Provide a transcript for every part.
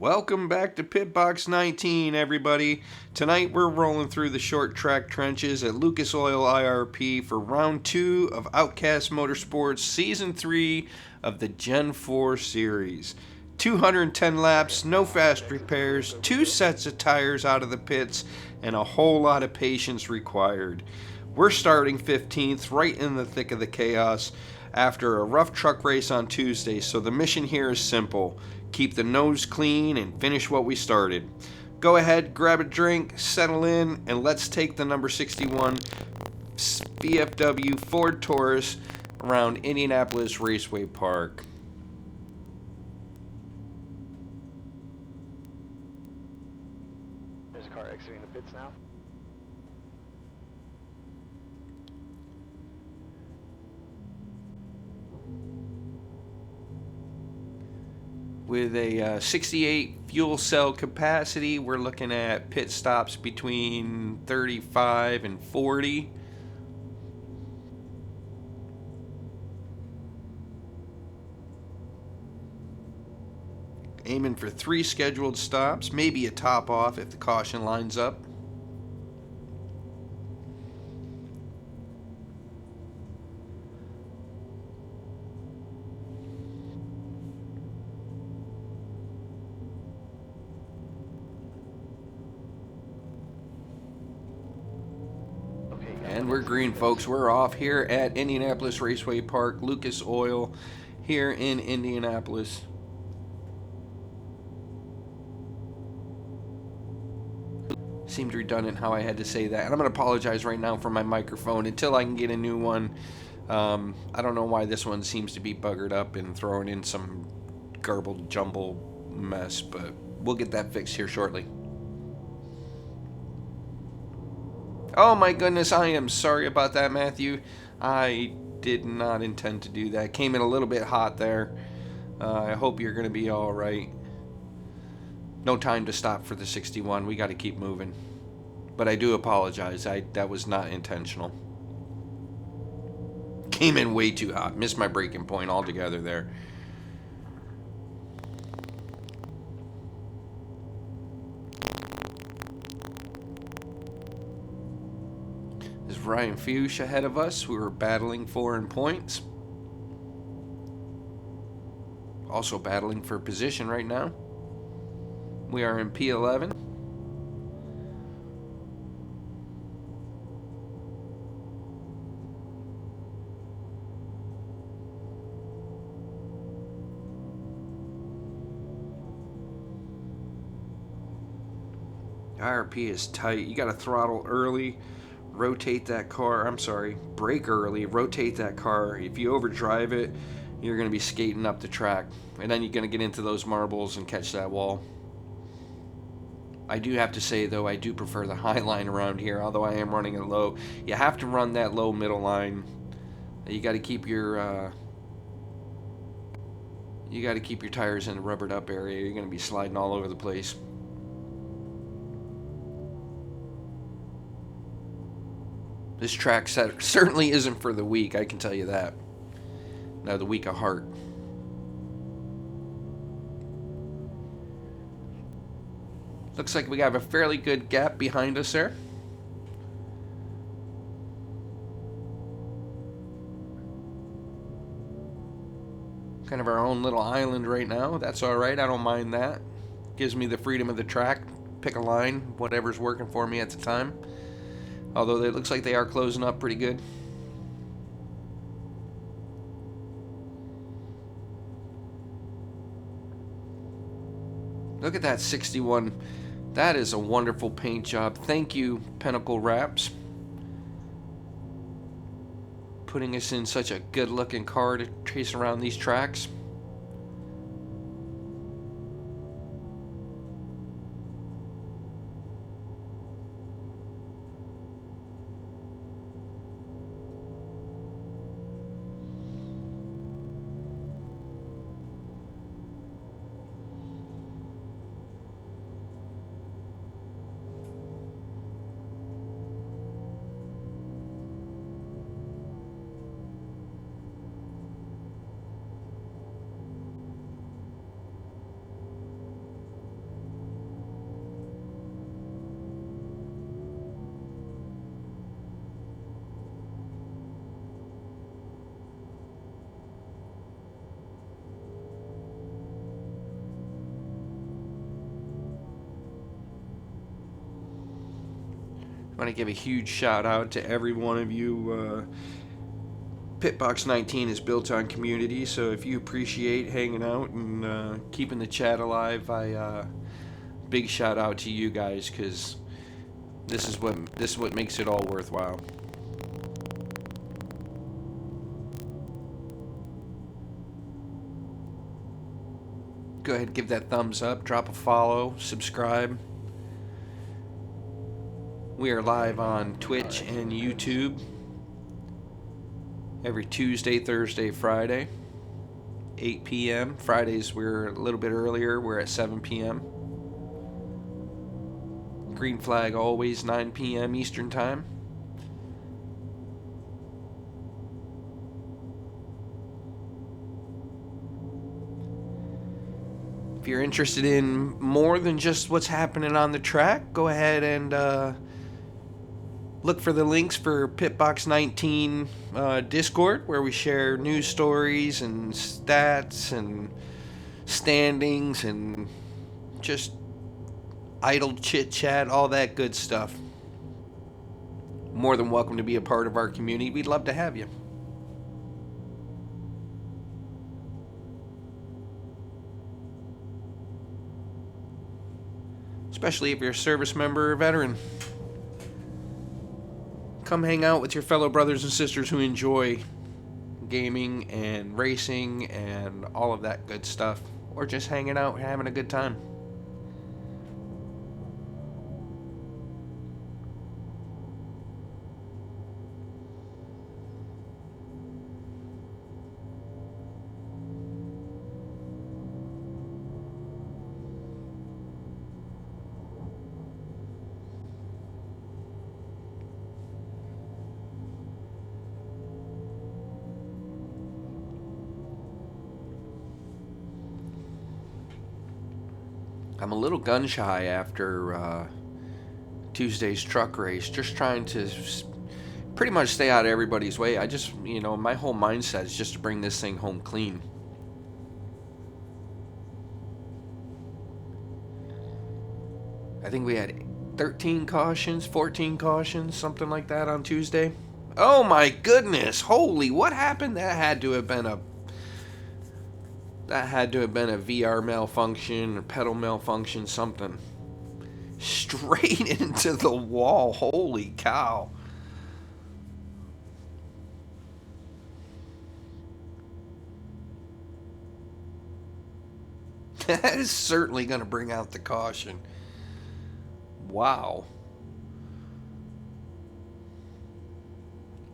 Welcome back to Pitbox 19, everybody. Tonight we're rolling through the short track trenches at Lucas Oil IRP for round 2 of Outcast Motorsports Season 3 of the Gen 4 Series. 210 laps, no fast repairs, 2 sets of tires out of the pits, and a whole lot of patience required. We're starting 15th, right in the thick of the chaos, after a rough truck race on Tuesday, so the mission here is simple. Keep the nose clean and finish what we started. Go ahead, grab a drink, settle in, and let's take the number 61 VFW Ford Taurus around Indianapolis Raceway Park. There's a car exiting the pits now. With a 68 fuel cell capacity, we're looking at pit stops between 35 and 40. Aiming for 3 scheduled stops, maybe a top off if the caution lines up. And we're green, folks. We're off here at Indianapolis Raceway Park, Lucas Oil, here in Indianapolis. Seemed redundant how I had to say that. And I'm going to apologize right now for my microphone until I can get a new one. I don't know why this one seems to be buggered up and throwing in some garbled jumble mess, but we'll get that fixed here shortly. Oh my goodness, I am sorry about that, Matthew. I did not intend to do that. Came in a little bit hot there. I hope you're going to be all right. No time to stop for the 61. We got to keep moving. But I do apologize. That was not intentional. Came in way too hot. Missed my braking point altogether there. There's Ryan Fuchs ahead of us. We were battling for in points. Also battling for position right now. We are in P11. IRP is tight. You got to throttle early, rotate that car. Brake early, rotate that car. If you overdrive it, you're going to be skating up the track. And then you're going to get into those marbles and catch that wall. I do have to say, though, I do prefer the high line around here, although I am running it low. You have to run that low middle line. You got to keep your tires in the rubbered up area. You're going to be sliding all over the place. This track certainly isn't for the weak, I can tell you that. Now, the weak of heart. Looks like we have a fairly good gap behind us there. Kind of our own little island right now. That's all right. I don't mind that. Gives me the freedom of the track. Pick a line, whatever's working for me at the time. Although it looks like they are closing up pretty good. Look at that 61. That is a wonderful paint job. Thank you, Pinnacle Wraps. Putting us in such a good looking car to chase around these tracks. want to give a huge shout out to every one of you. Pitbox 19 is built on community, so if you appreciate hanging out and keeping the chat alive, big shout out to you guys, because this is what makes it all worthwhile. Go ahead and give that thumbs up, drop a follow, subscribe. We are live on Twitch and YouTube every Tuesday, Thursday, Friday, 8 p.m. Fridays we're a little bit earlier. We're at 7 p.m. Green flag always 9 p.m. Eastern Time. If you're interested in more than just what's happening on the track, go ahead and look for the links for Pitbox 19 Discord, where we share news stories and stats and standings and just idle chit-chat, all that good stuff. More than welcome to be a part of our community. We'd love to have you. Especially if you're a service member or veteran. Come hang out with your fellow brothers and sisters who enjoy gaming and racing and all of that good stuff, or just hanging out, having a good time. I'm a little gun shy after Tuesday's truck race, just trying to pretty much stay out of everybody's way. I just, my whole mindset is just to bring this thing home clean. I think we had 13 cautions, 14 cautions, something like that on Tuesday. Oh my goodness, holy, what happened? That had to have been a VR malfunction or pedal malfunction, something. Straight into the wall. Holy cow. That is certainly going to bring out the caution. Wow.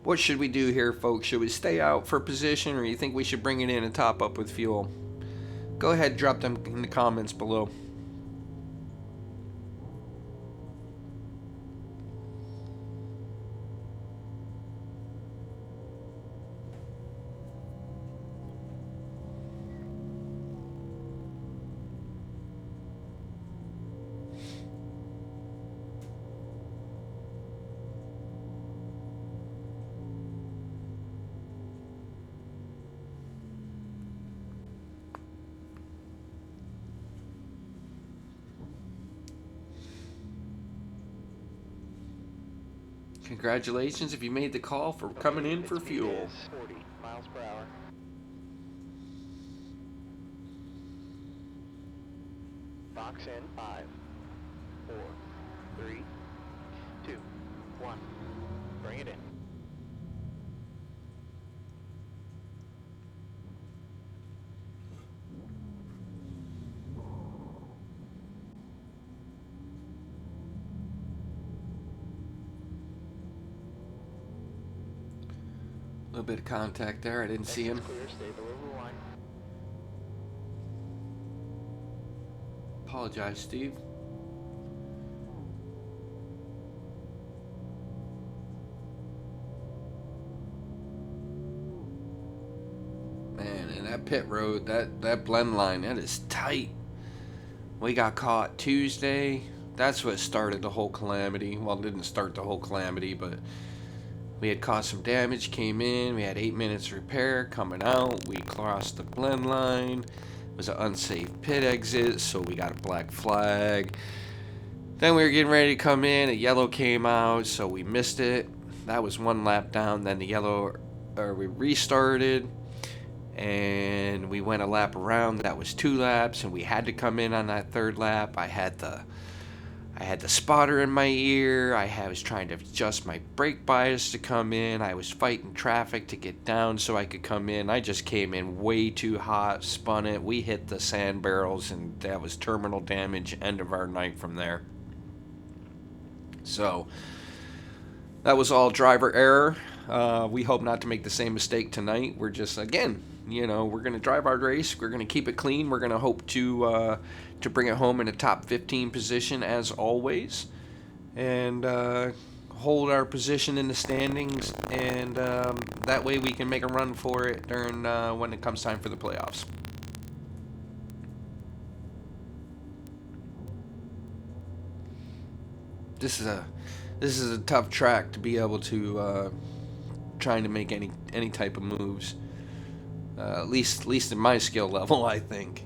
What should we do here, folks? Should we stay out for position, or you think we should bring it in and top up with fuel? Go ahead, drop them in the comments below. Congratulations if you made the call for coming in for fuel. 40 miles per hour. Box in 5, 4, 3, 2, 1. Bring it in. A little bit of contact there. I didn't see him. Clear, stay below the line. Apologize, Steve. Man, and that pit road, that blend line, that is tight. We got caught Tuesday. That's what started the whole calamity. Well, it didn't start the whole calamity, but we had caused some damage, came in, we had 8 minutes repair, coming out, we crossed the blend line. It was an unsafe pit exit, so we got a black flag. Then we were getting ready to come in. A yellow came out, so we missed it. That was one lap down. Then we restarted, and we went a lap around. That was 2 laps, and we had to come in on that 3rd lap. I had the spotter in my ear. I was trying to adjust my brake bias to come in. I was fighting traffic to get down so I could come in. I just came in way too hot, spun it. We hit the sand barrels, and that was terminal damage. End of our night from there. So that was all driver error. We hope not to make the same mistake tonight. We're just, again, we're going to drive our race. We're going to keep it clean. We're going to hope to bring it home in a top 15 position as always, and hold our position in the standings. And that way we can make a run for it during when it comes time for the playoffs. This is a tough track to be able to trying to make any type of moves. At least in my skill level, I think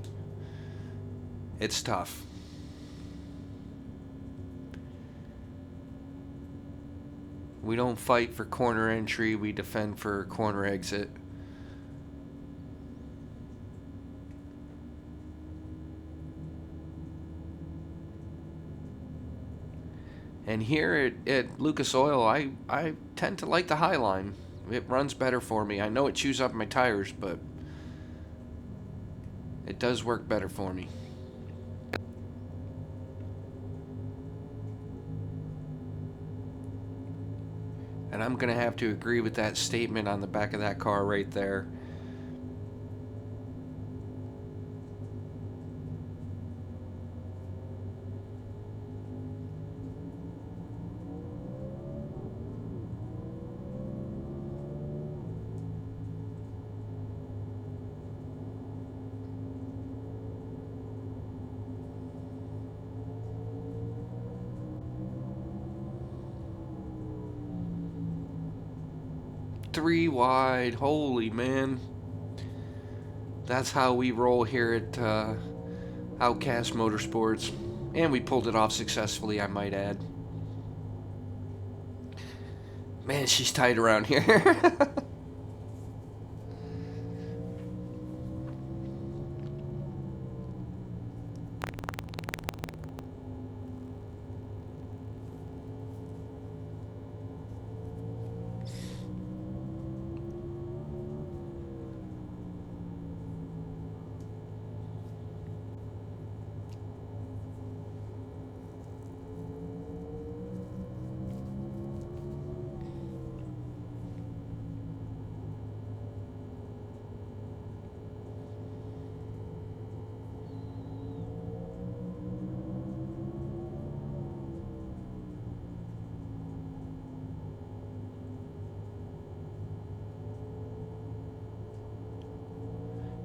it's tough. We don't fight for corner entry. We defend for corner exit. And here at Lucas Oil, I tend to like the high line. It runs better for me. I know it chews up my tires, but it does work better for me. And I'm going to have to agree with that statement on the back of that car right there. Three wide, holy man. That's how we roll here at Outcast Motorsports. And we pulled it off successfully, I might add. Man, she's tight around here.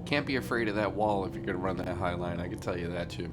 Can't be afraid of that wall if you're going to run that high line. I can tell you that too.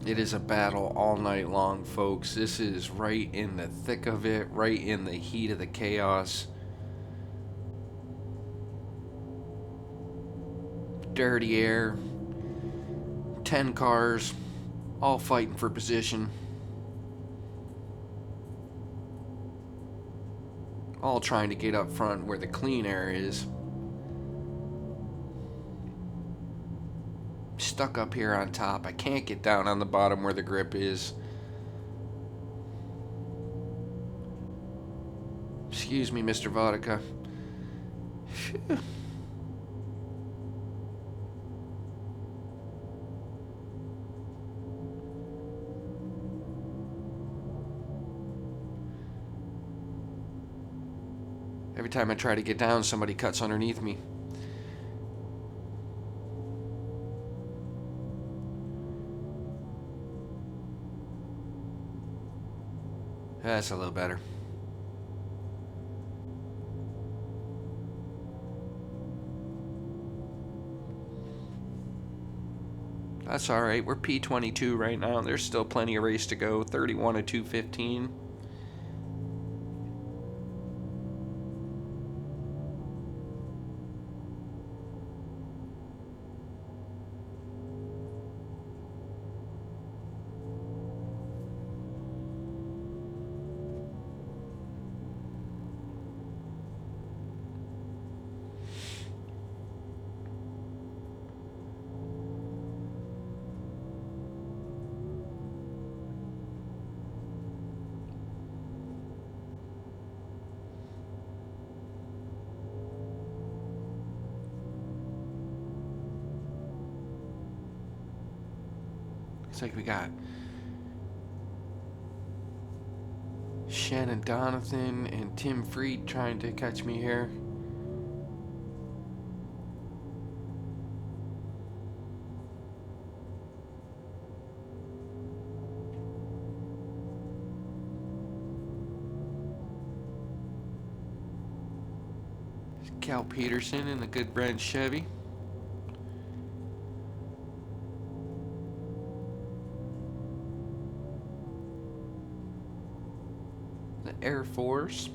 It is a battle all night long, folks. This is right in the thick of it, right in the heat of the chaos. Dirty air. 10 cars, all fighting for position. All trying to get up front where the clean air is. Stuck up here on top. I can't get down on the bottom where the grip is. Excuse me, Mr. Vodka. Phew. Every time I try to get down, somebody cuts underneath me. That's a little better. That's all right. We're P22 right now. There's still plenty of race to go. 31 of 215. Looks like we got Shannon Donathan and Tim Freed trying to catch me here. Cal Peterson in the good brand Chevy. The Air Force.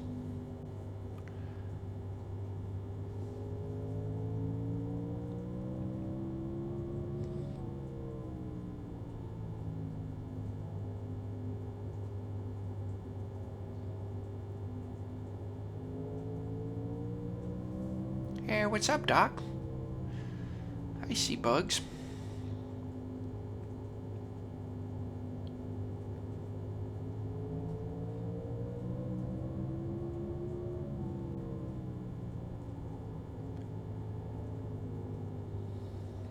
Hey, what's up, Doc? I see bugs.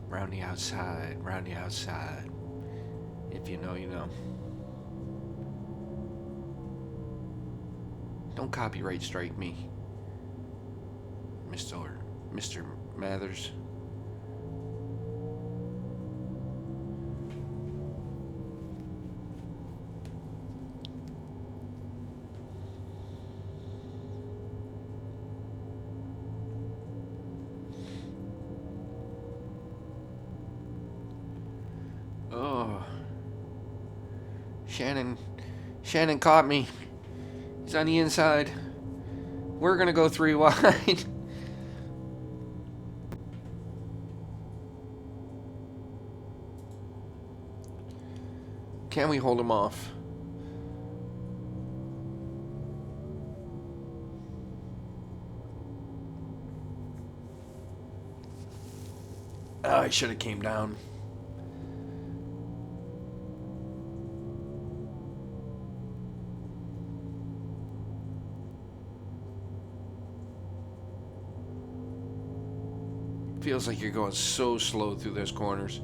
Round the outside, round the outside. If you know, you know. Don't copyright strike me, Mr. Mathers. Oh, Shannon caught me. He's on the inside. We're gonna go 3 wide. Can we hold him off? Oh, I should have came down. Feels like you're going so slow through those corners.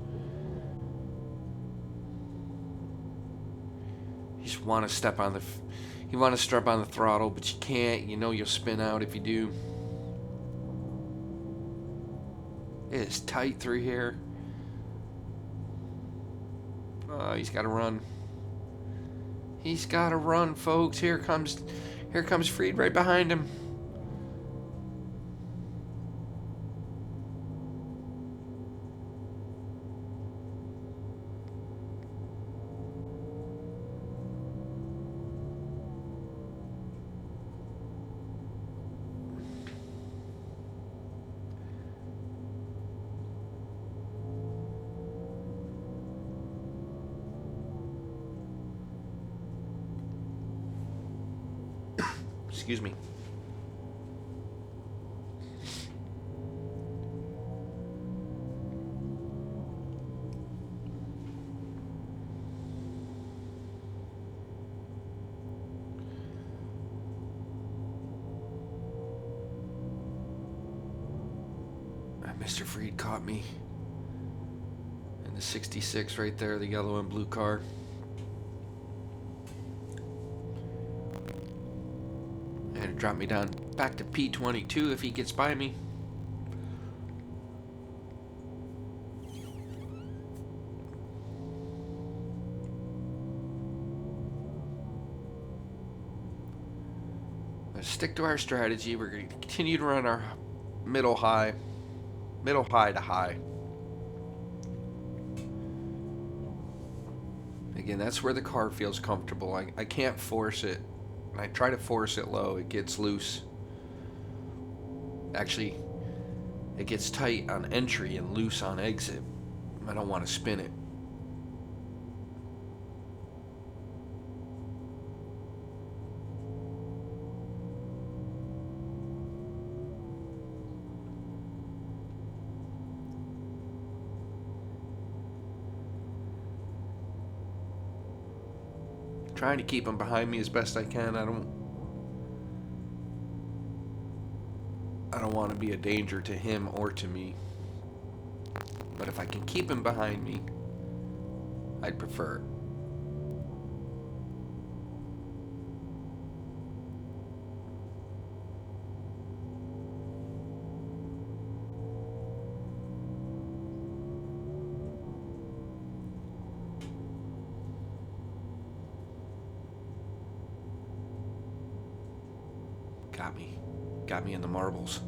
You just want to step on the, you want to strap on the throttle, but you can't. You know you'll spin out if you do. It is tight through here. Oh, he's got to run. He's got to run, folks. Here comes Freed right behind him. Excuse me. Mr. Freed caught me in the 66 right there, the yellow and blue car. Drop me down back to P22 if he gets by me. Let's stick to our strategy. We're going to continue to run our middle high to high. Again, that's where the car feels comfortable. I can't force it. When I try to force it low, it gets loose. Actually, it gets tight on entry and loose on exit. I don't want to spin it. Trying to keep him behind me as best I can. I don't want to be a danger to him or to me. But if I can keep him behind me, I'd prefer it. Got me in the marbles.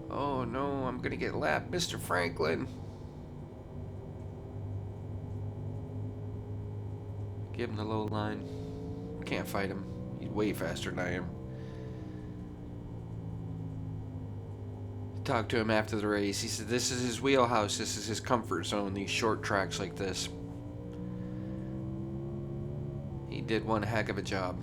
Oh no, I'm gonna get lapped, Mr. Franklin. Give him the low line. Can't fight him. He's way faster than I am. Talked to him after the race. He said this is his wheelhouse. This is his comfort zone, these short tracks like this. He did one heck of a job.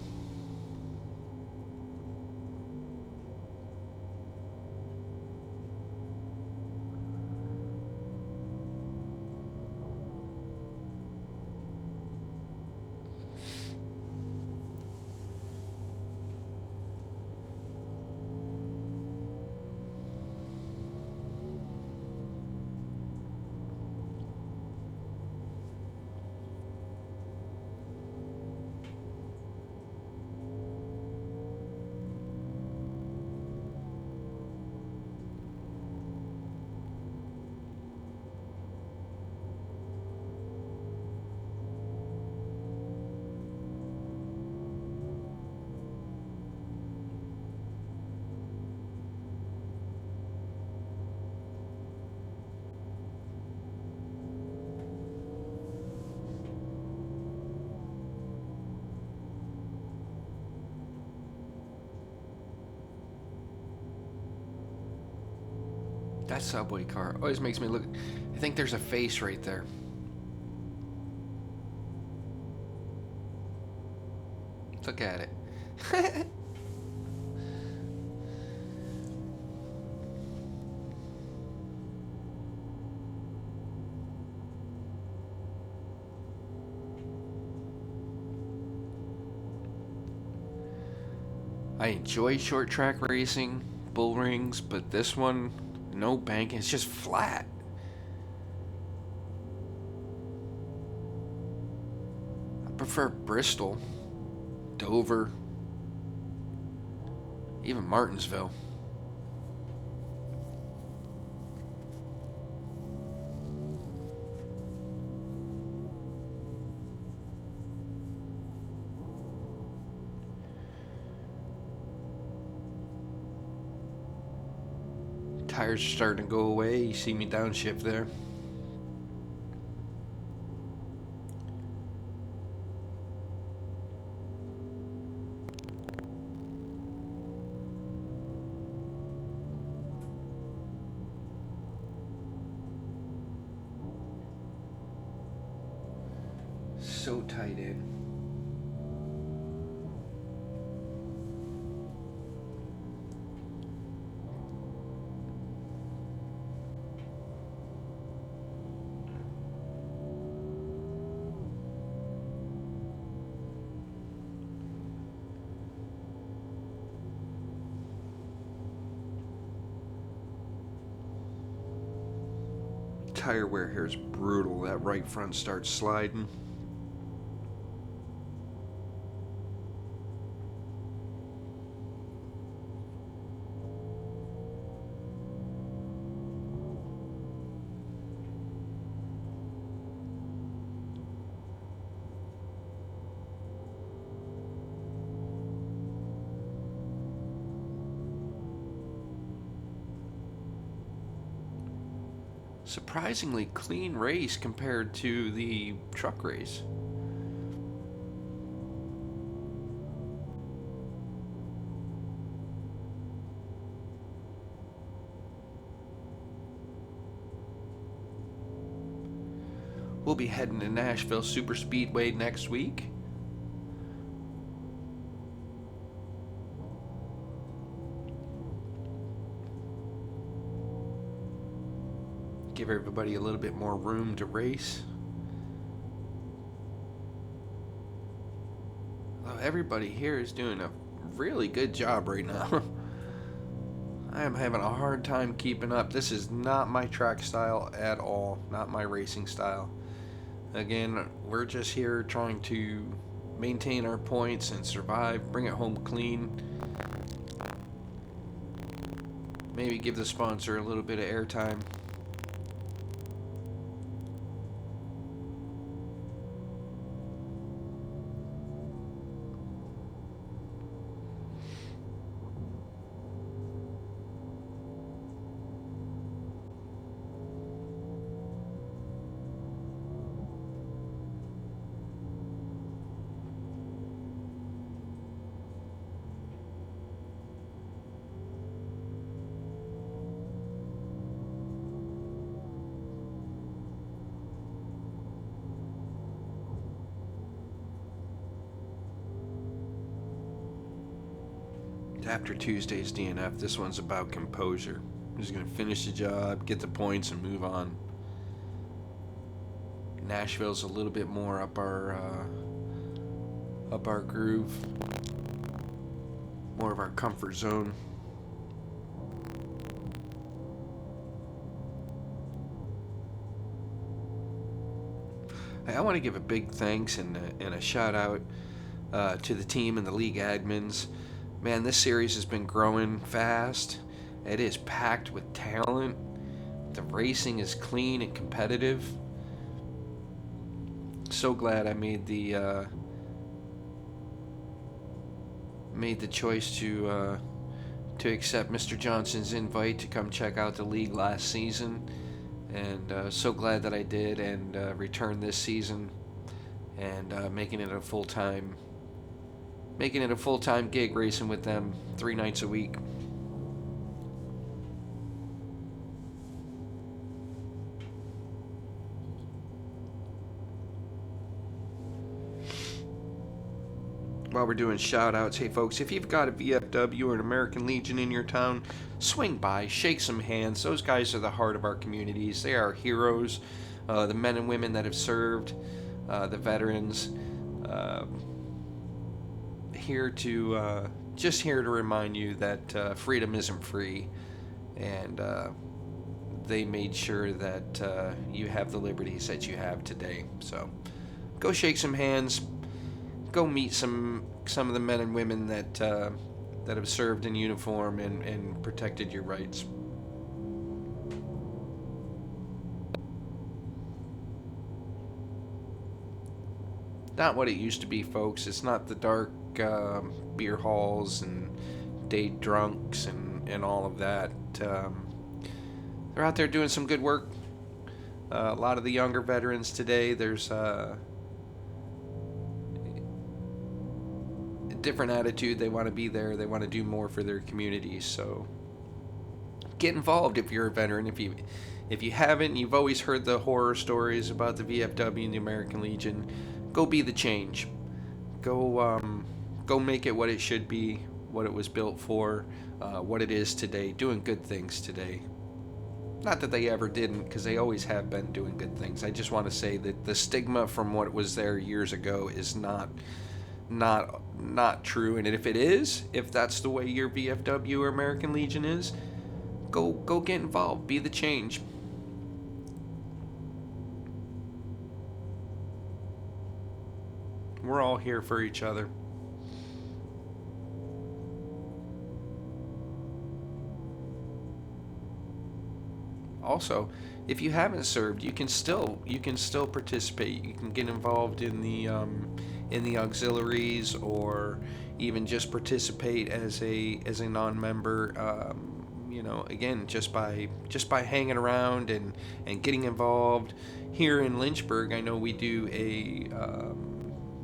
That subway car always makes me look. I think there's a face right there. Look at it. I enjoy short track racing, bull rings, but this one, no banking, it's just flat. I prefer Bristol, Dover, even Martinsville. Tires are starting to go away. You see me downshift there. So tight in. Tire wear here is brutal. That right front starts sliding. surprisingly clean race compared to the truck race. We'll be heading to Nashville Super Speedway next week. Give everybody a little bit more room to race. Well, everybody here is doing a really good job right now. I am having a hard time keeping up. This is not my track style at all, not my racing style. Again, we're just here trying to maintain our points and survive, bring it home clean. Maybe give the sponsor a little bit of airtime. After Tuesday's DNF, this one's about composure. I'm just going to finish the job, get the points, and move on. Nashville's a little bit more up our groove, more of our comfort zone. I want to give a big thanks and a shout out to the team and the league admins. Man, this series has been growing fast. It is packed with talent. The racing is clean and competitive. So glad I made the choice to accept Mr. Johnson's invite to come check out the league last season, and so glad that I did, and returned this season, and making it a full-time gig racing with them 3 nights a week. While we're doing shout outs, hey folks, if you've got a VFW or an American Legion in your town, swing by, shake some hands. Those guys are the heart of our communities. They are heroes, the men and women that have served, the veterans. Here to remind you that freedom isn't free, and they made sure that you have the liberties that you have today. So go shake some hands, go meet some of the men and women that have served in uniform and protected your rights. Not what it used to be, folks. It's not the dark beer halls and day drunks and all of that. They're out there doing some good work. A lot of the younger veterans today, there's a different attitude. They want to be there. They want to do more for their communities. So get involved if you're a veteran. If you haven't, you've always heard the horror stories about the VFW and the American Legion. Go be the change. Go make it what it should be, what it was built for, what it is today, doing good things today. Not that they ever didn't, because they always have been doing good things. I just want to say that the stigma from what was there years ago is not true. And if it is, if that's the way your VFW or American Legion is, go get involved, be the change. We're all here for each other. Also, if you haven't served, you can still participate. You can get involved in the auxiliaries, or even just participate as a non-member. again, just by hanging around and getting involved. Here in Lynchburg, I know we do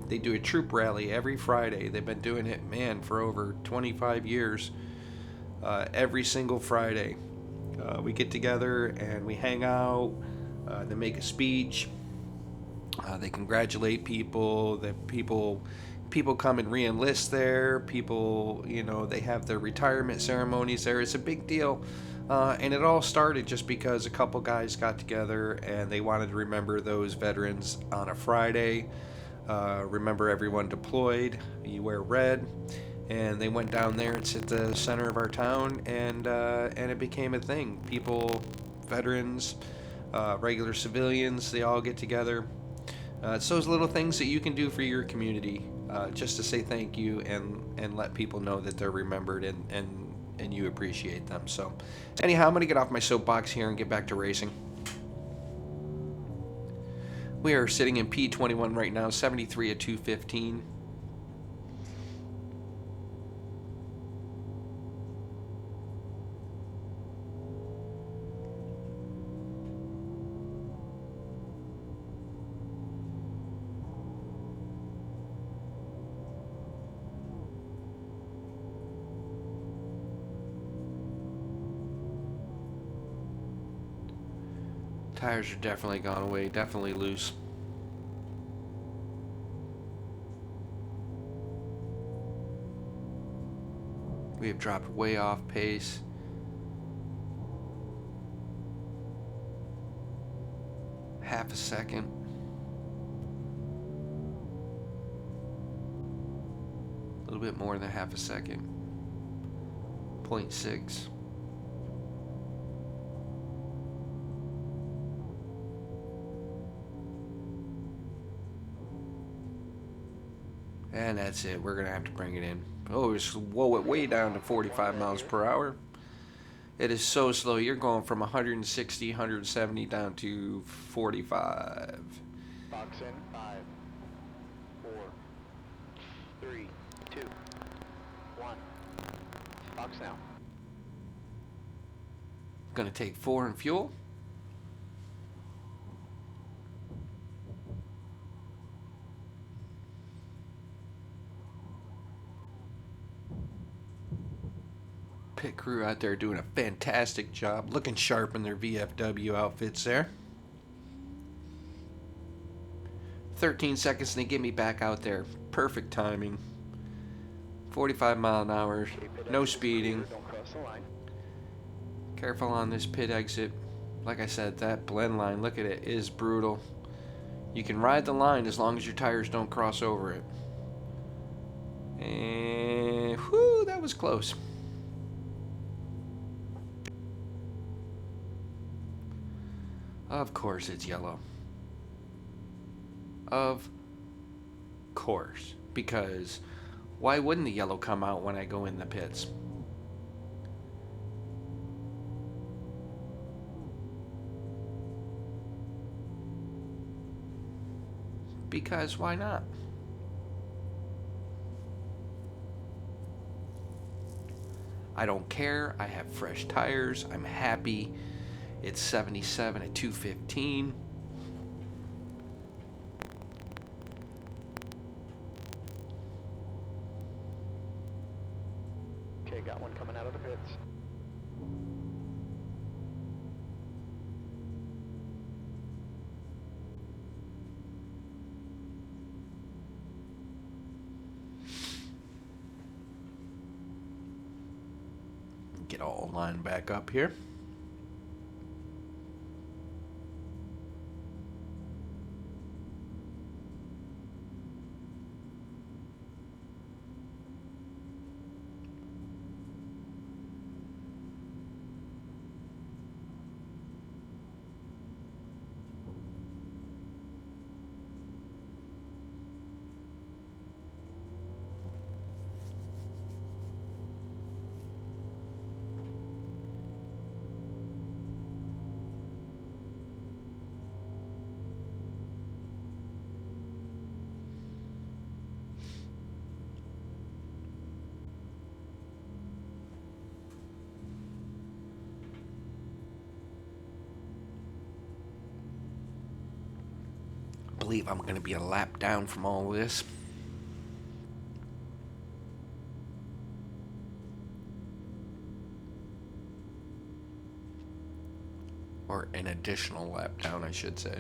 they do a troop rally every Friday. They've been doing it, man, for over 25 years. Every single Friday, we get together and we hang out. They make a speech. They congratulate people. People come and re-enlist there. People, they have their retirement ceremonies there. It's a big deal. And it all started just because a couple guys got together and they wanted to remember those veterans on a Friday. Remember everyone deployed. You wear red. And they went down there. It's at the center of our town, and it became a thing. People, veterans, regular civilians, they all get together. It's those little things that you can do for your community, just to say thank you and let people know that they're remembered and you appreciate them. So anyhow, I'm going to get off my soapbox here and get back to racing. We are sitting in P21 right now, 73 at 215. Tires are definitely gone away, definitely loose. We have dropped way off pace. Half a second. A little bit more than half a second. 0.6. And that's it. We're going to have to bring it in. Oh, it's way down to 45 miles per hour. It is so slow. You're going from 160, 170 down to 45. Box in 5, 4, 3, 2, 1. Box now. Going to take 4 in fuel. Pit crew out there doing a fantastic job, looking sharp in their VFW outfits there. 13 seconds and they get me back out there. Perfect timing. 45 mile an hour, no speeding. Don't cross the line. Careful on this pit exit. Like I said, that blend line, look at it, is brutal. You can ride the line as long as your tires don't cross over it. And whew, that was close. Of course it's yellow. Of course. Because why wouldn't the yellow come out when I go in the pits? Because why not? I don't care. I have fresh tires. I'm happy. It's 77 at 215. Okay, got one coming out of the pits. Get all lined back up here. believe I'm going to be a lap down from all this. Or an additional lap down, I should say.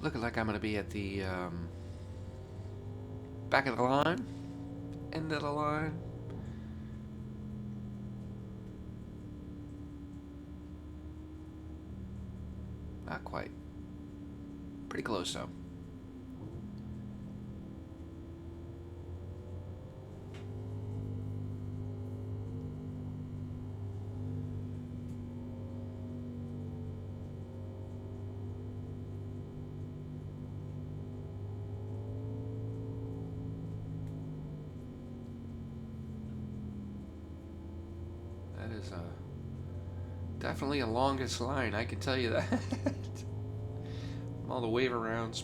Looking like I'm going to be at the back of the line, end of the line. Not quite. Pretty close though. That is definitely a longest line, I can tell you that. All the wave arounds.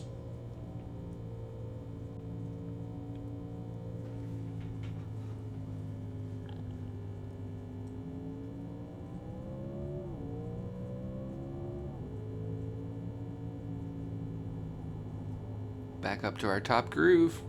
Back up to our top groove.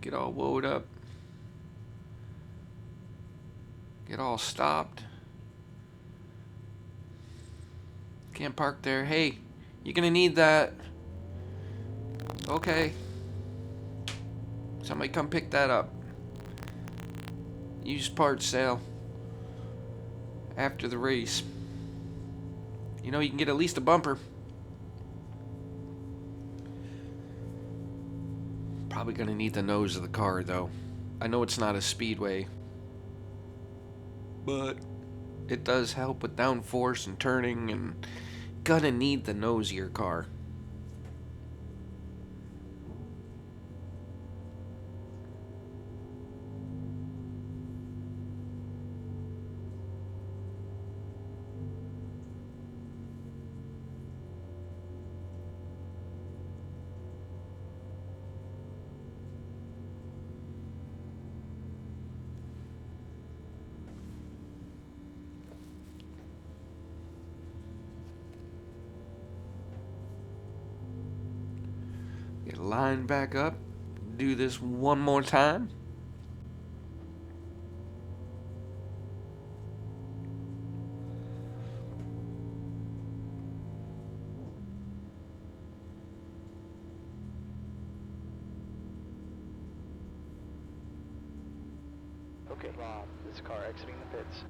Get all woed up. Get all stopped. Can't park there. Hey, you're gonna need that. Okay. Somebody come pick that up. Used parts sale. After the race. You know, you can get at least a bumper. Probably gonna need the nose of the car though. I know it's not a speedway, but it does help with downforce and turning, and gonna need the nose of your car. Get lined back up. Do this one more time. Okay, Rob, this car exiting the pits.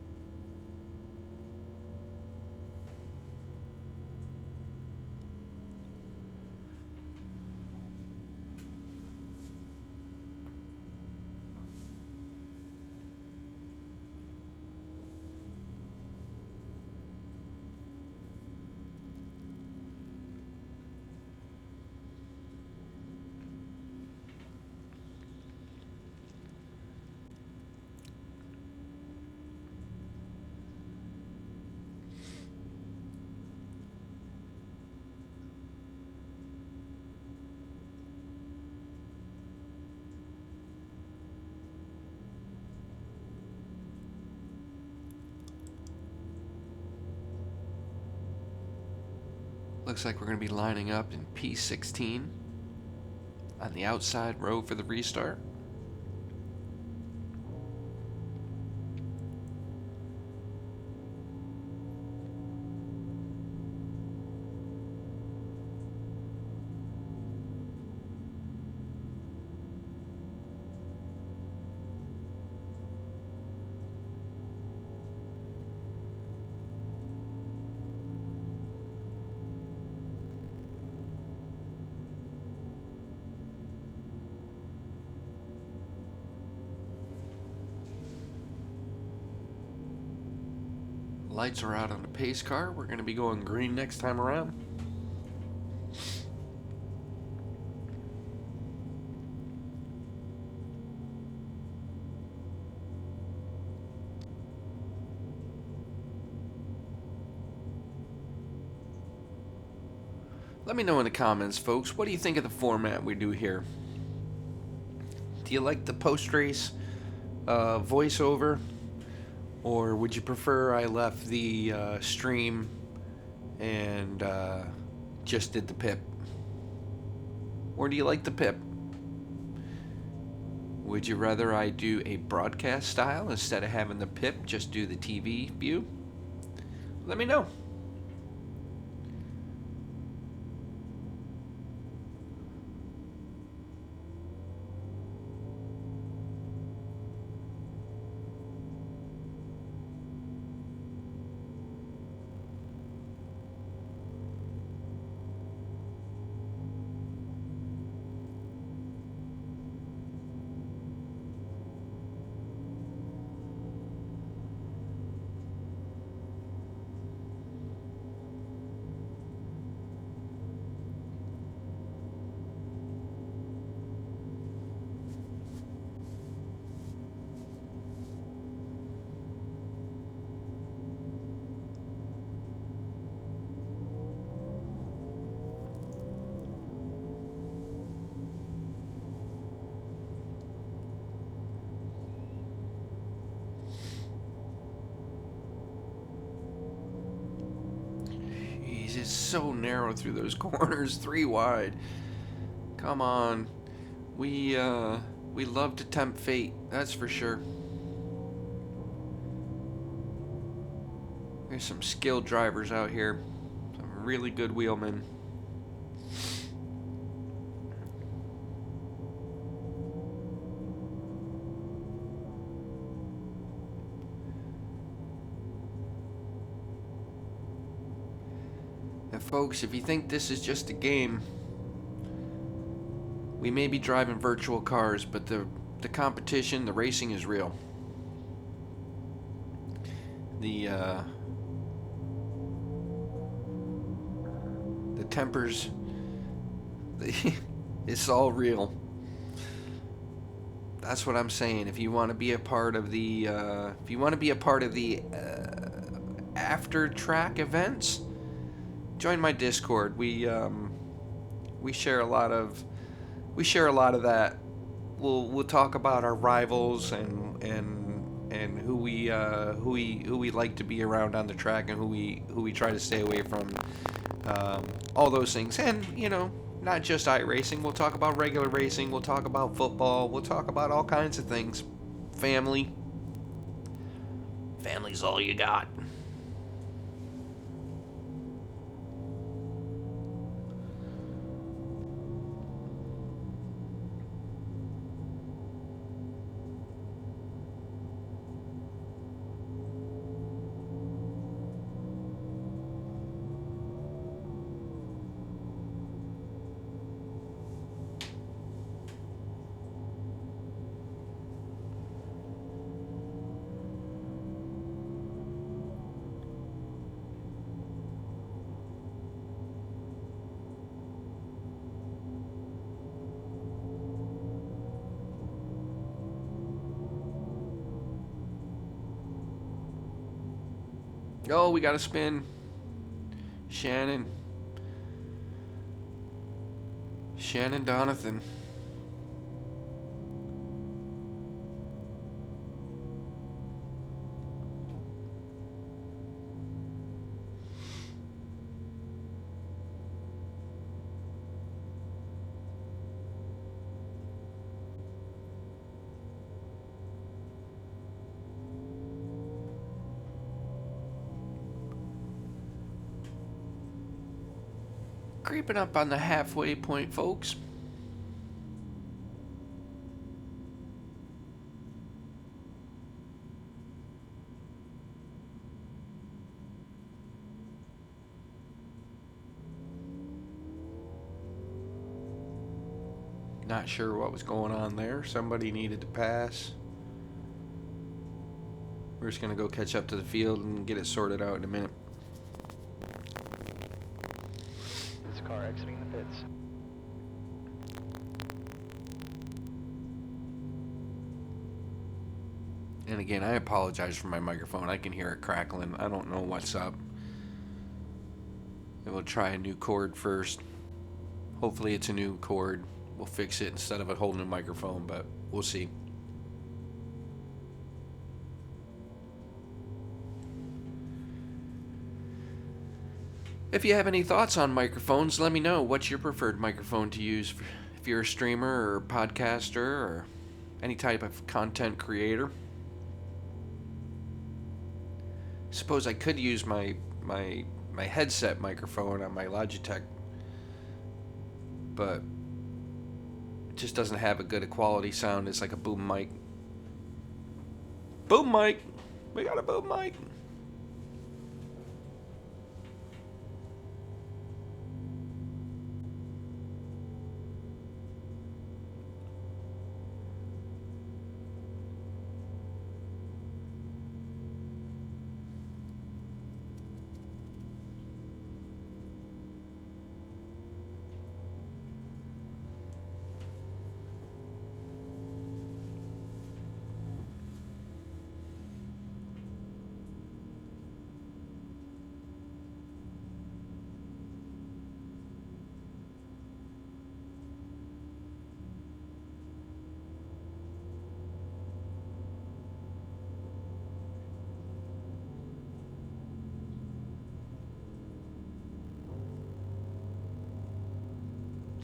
Looks like we're going to be lining up in P16 on the outside row for the restart. Lights are out on the pace car. We're going to be going green next time around. Let me know in the comments, folks, what do you think of the format we do here? Do you like the post-race voiceover? Or would you prefer I left the stream and just did the pip? Or do you like the pip? Would you rather I do a broadcast style instead of having the pip, just do the TV view? Let me know. It's so narrow through those corners, 3 wide. Come on. We love to tempt fate, that's for sure. There's some skilled drivers out here. Some really good wheelmen. And folks, if you think this is just a game, we may be driving virtual cars, but the competition, the racing is real. The tempers, it's all real. That's what I'm saying. If you want to be a part of the after track events, join my Discord. We share a lot of that. We'll talk about our rivals and who we like to be around on the track and who we try to stay away from. All those things, and not just iRacing. We'll talk about regular racing. We'll talk about football. We'll talk about all kinds of things. Family's all you got. Oh, we got to spin. Shannon Donathan. Creeping up on the halfway point, folks. Not sure what was going on there. Somebody needed to pass. We're just going to go catch up to the field and get it sorted out in a minute. This car exiting the pits. And again, I apologize for my microphone. I can hear it crackling. I don't know what's up. And we'll try a new cord first. Hopefully it's a new cord. We'll fix it instead of a whole new microphone, but we'll see. If you have any thoughts on microphones, let me know. What's your preferred microphone to use if you're a streamer or podcaster or any type of content creator? Suppose I could use my headset microphone on my Logitech, but it just doesn't have a good quality sound. It's like a boom mic. Boom mic! We got a boom mic!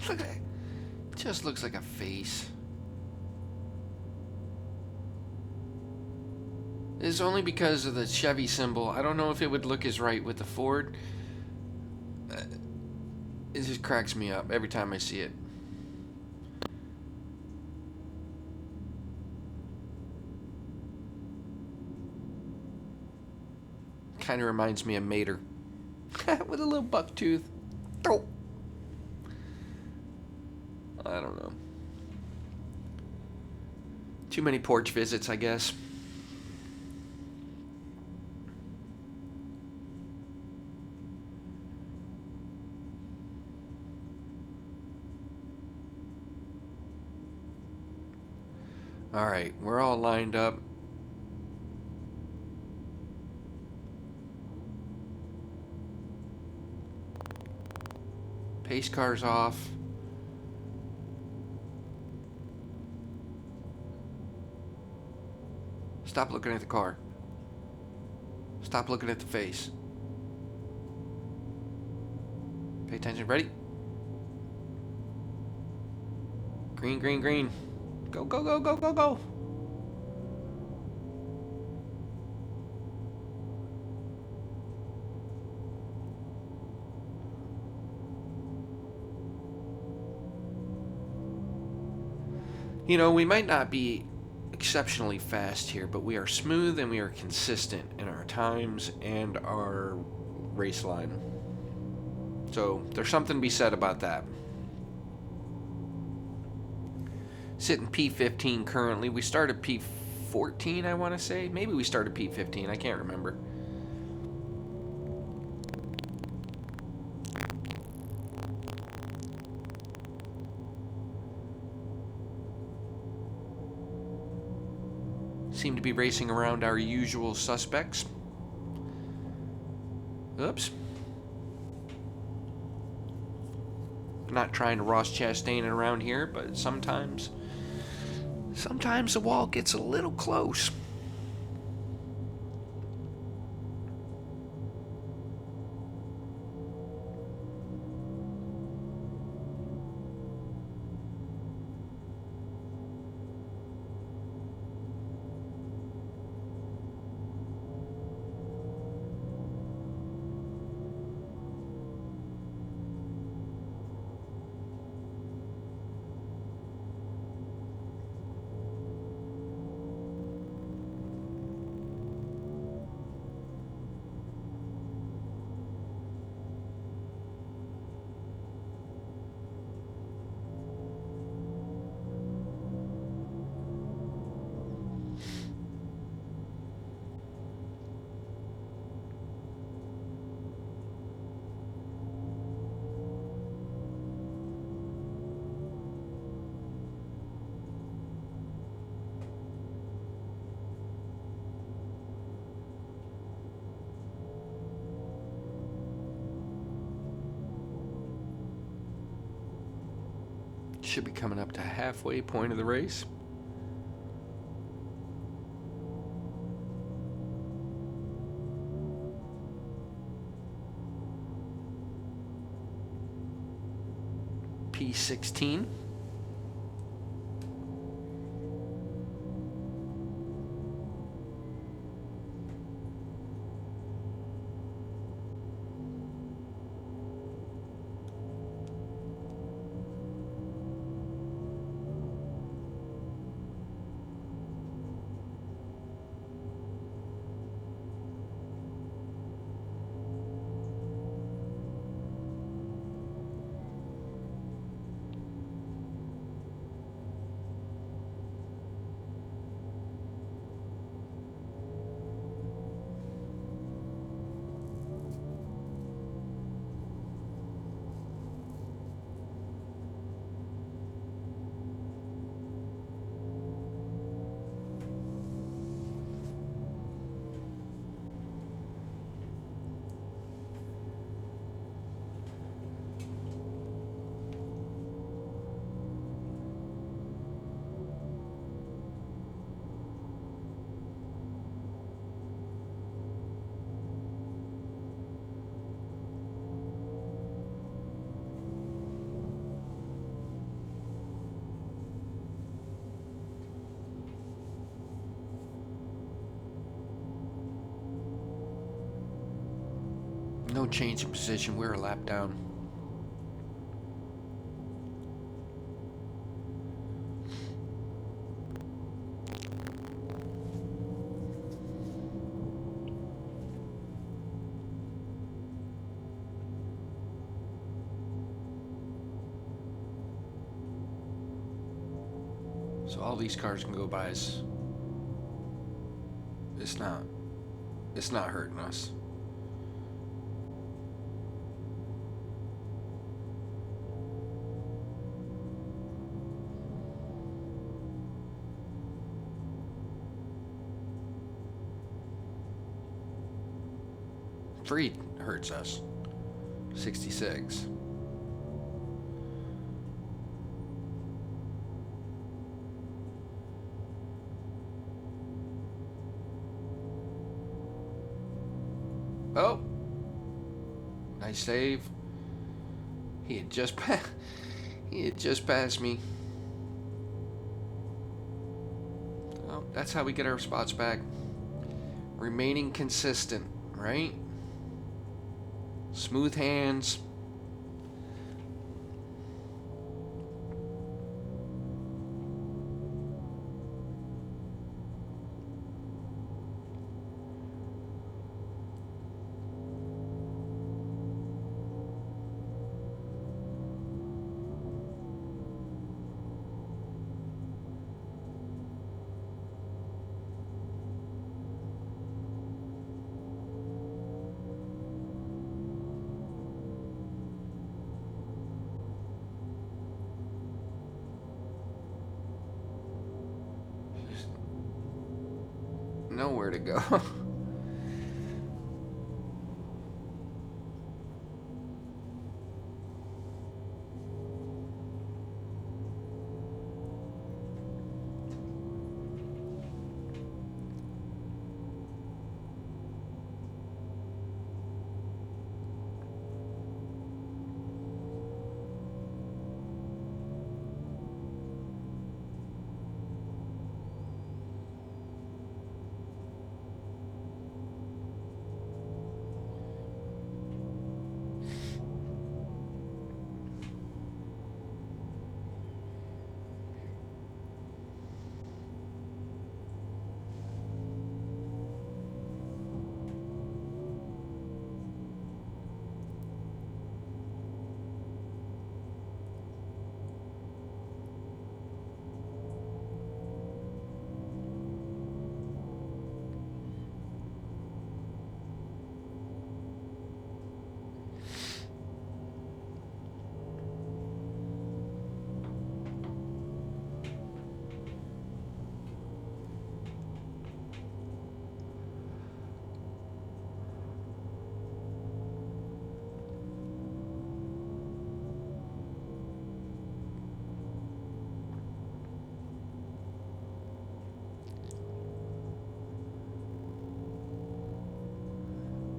Look at it. Just looks like a face. It's only because of the Chevy symbol. I don't know if it would look as right with the Ford. It just cracks me up every time I see it. Kind of reminds me of Mater. With a little buck tooth. Oh. I don't know. Too many porch visits, I guess. Alright, we're all lined up. Pace car's off. Stop looking at the car. Stop looking at the face. Pay attention. Ready? Green, green, green. Go, go, go, go, go, go. You know, we might not be exceptionally fast here, but we are smooth and we are consistent in our times and our race line. So there's something to be said about that. Sitting P15 currently. We started P14, I want to say. Maybe we started P15. I can't remember. Seem to be racing around our usual suspects. Oops. Not trying to Ross Chastain it around here, but sometimes the wall gets a little close. Should be coming up to halfway point of the race. P16. No change in position. We're a lap down. So all these cars can go by us. It's not hurting us. Three hurts us. 66. Oh, nice save. He had just passed me. Oh, that's how we get our spots back. Remaining consistent, right? Smooth hands. Nowhere to go.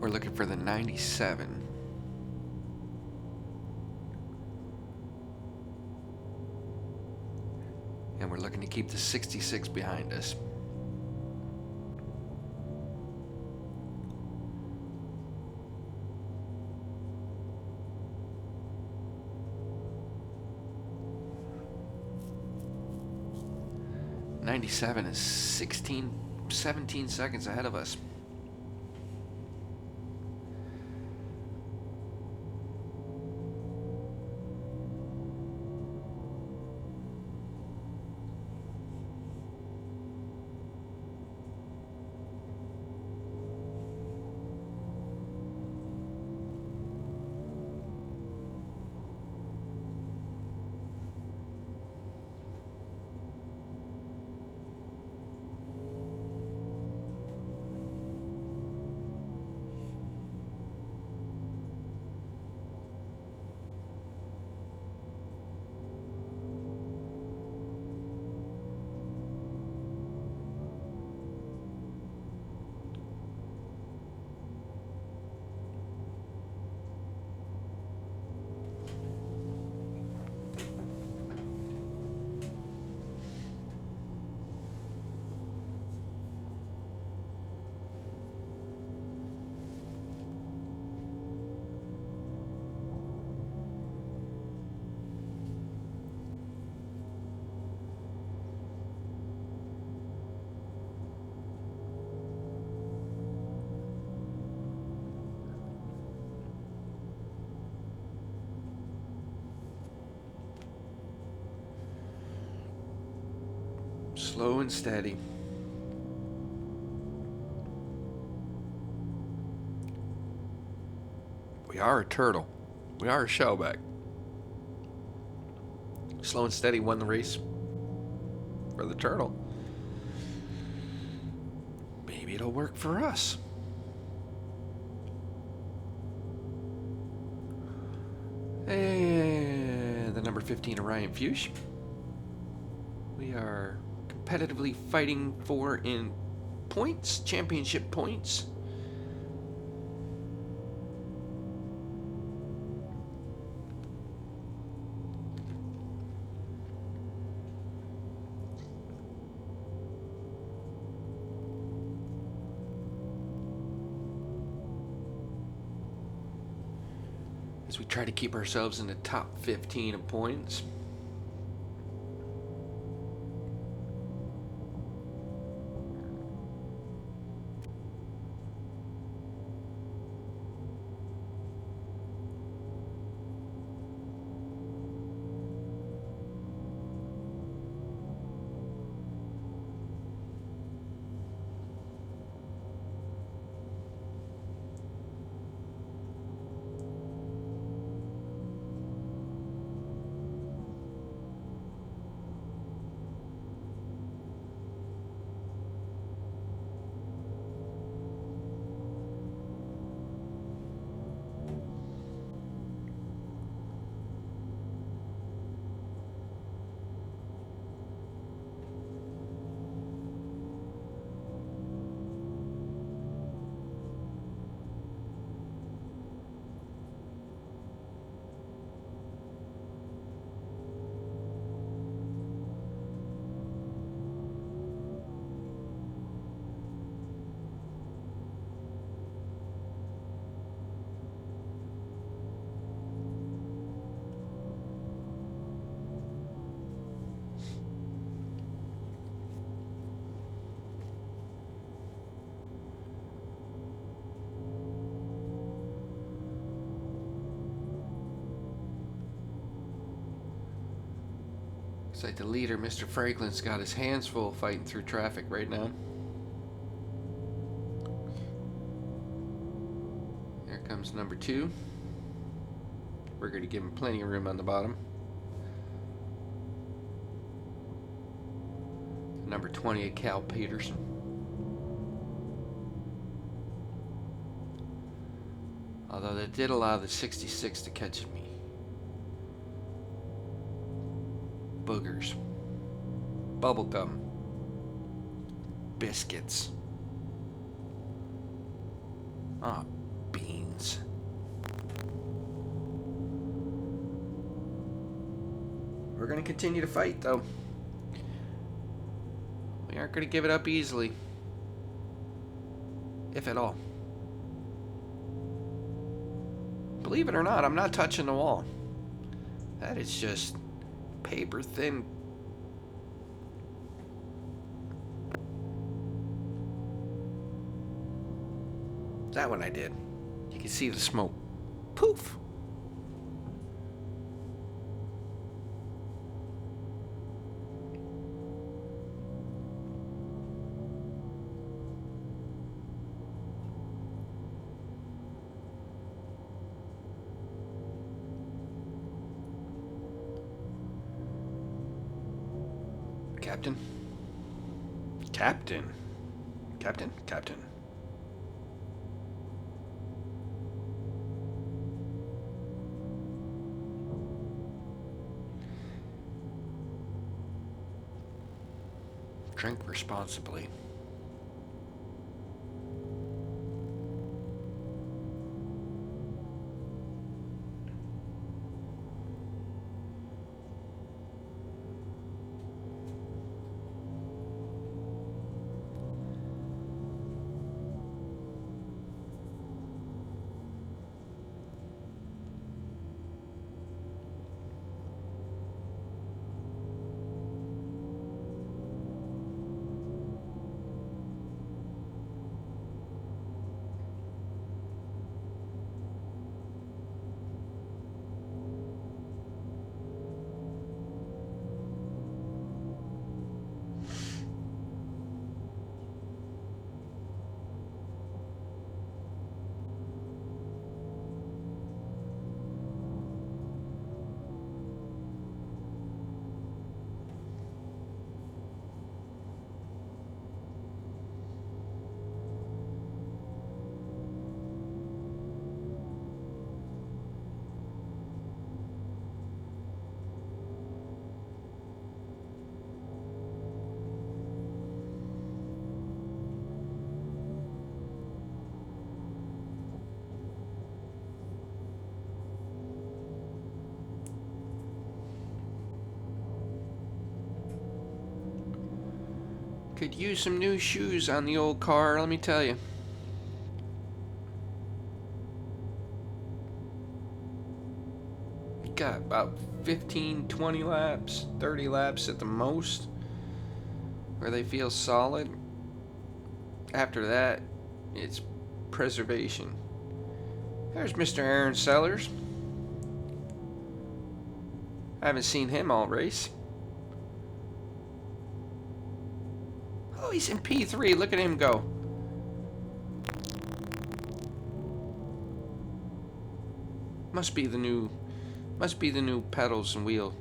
we're looking for the 97. And we're looking to keep the 66 behind us. '97 is 17 seconds ahead of us. Slow and steady. We are a turtle. We are a shellback. Slow and steady won the race for the turtle. Maybe it'll work for us. And the number 15 Orion Fuchs. We are competitively fighting for in points, championship points. As we try to keep ourselves in the top 15 of points. Looks like the leader, Mr. Franklin's got his hands full fighting through traffic right now. Here comes number 2. We're going to give him plenty of room on the bottom. Number 20, Cal Peterson. Although that did allow the 66 to catch me. Boogers. Bubblegum. Biscuits. Ah, We're going to continue to fight, though. We aren't going to give it up easily. If at all. Believe it or not, I'm not touching the wall. That is just paper thin. That one I did. You can see the smoke. Poof! Captain? Captain? Captain? Captain? Drink responsibly. Could use some new shoes on the old car, let me tell you. Got about 15, 20 laps, 30 laps at the most, where they feel solid. After that, it's preservation. There's Mr. Aaron Sellers. I haven't seen him all race. Oh, he's in P3. Look at him go. Must be the new pedals and wheel.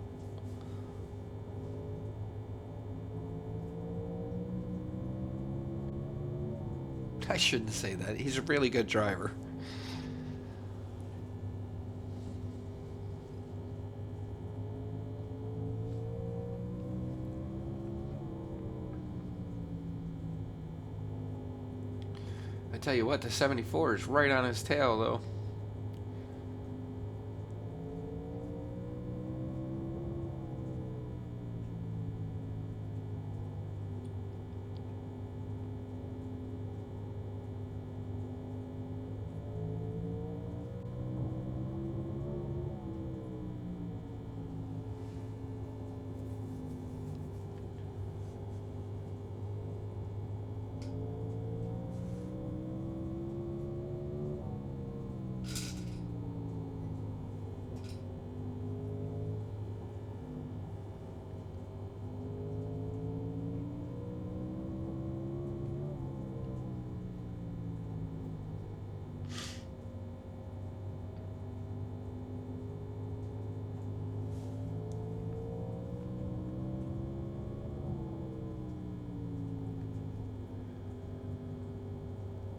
I shouldn't say that. He's a really good driver. I tell you what, the 74 is right on his tail, though.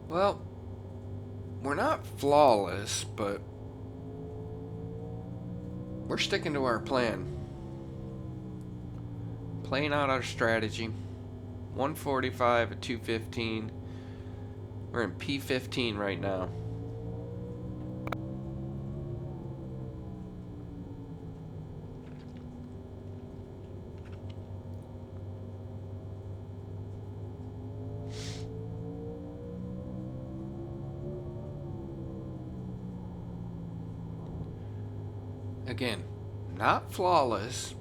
Well, we're not flawless, but we're sticking to our plan. Playing out our strategy. 145 at 215. We're in P15 right now. Again, not flawless.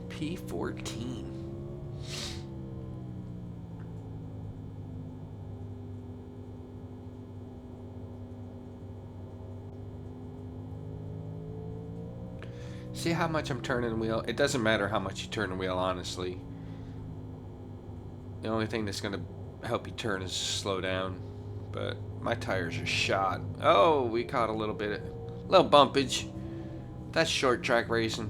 P14. See how much I'm turning the wheel? It doesn't matter how much you turn the wheel, honestly. The only thing that's going to help you turn is slow down. But my tires are shot. Oh, we caught a little bumpage. That's short track racing.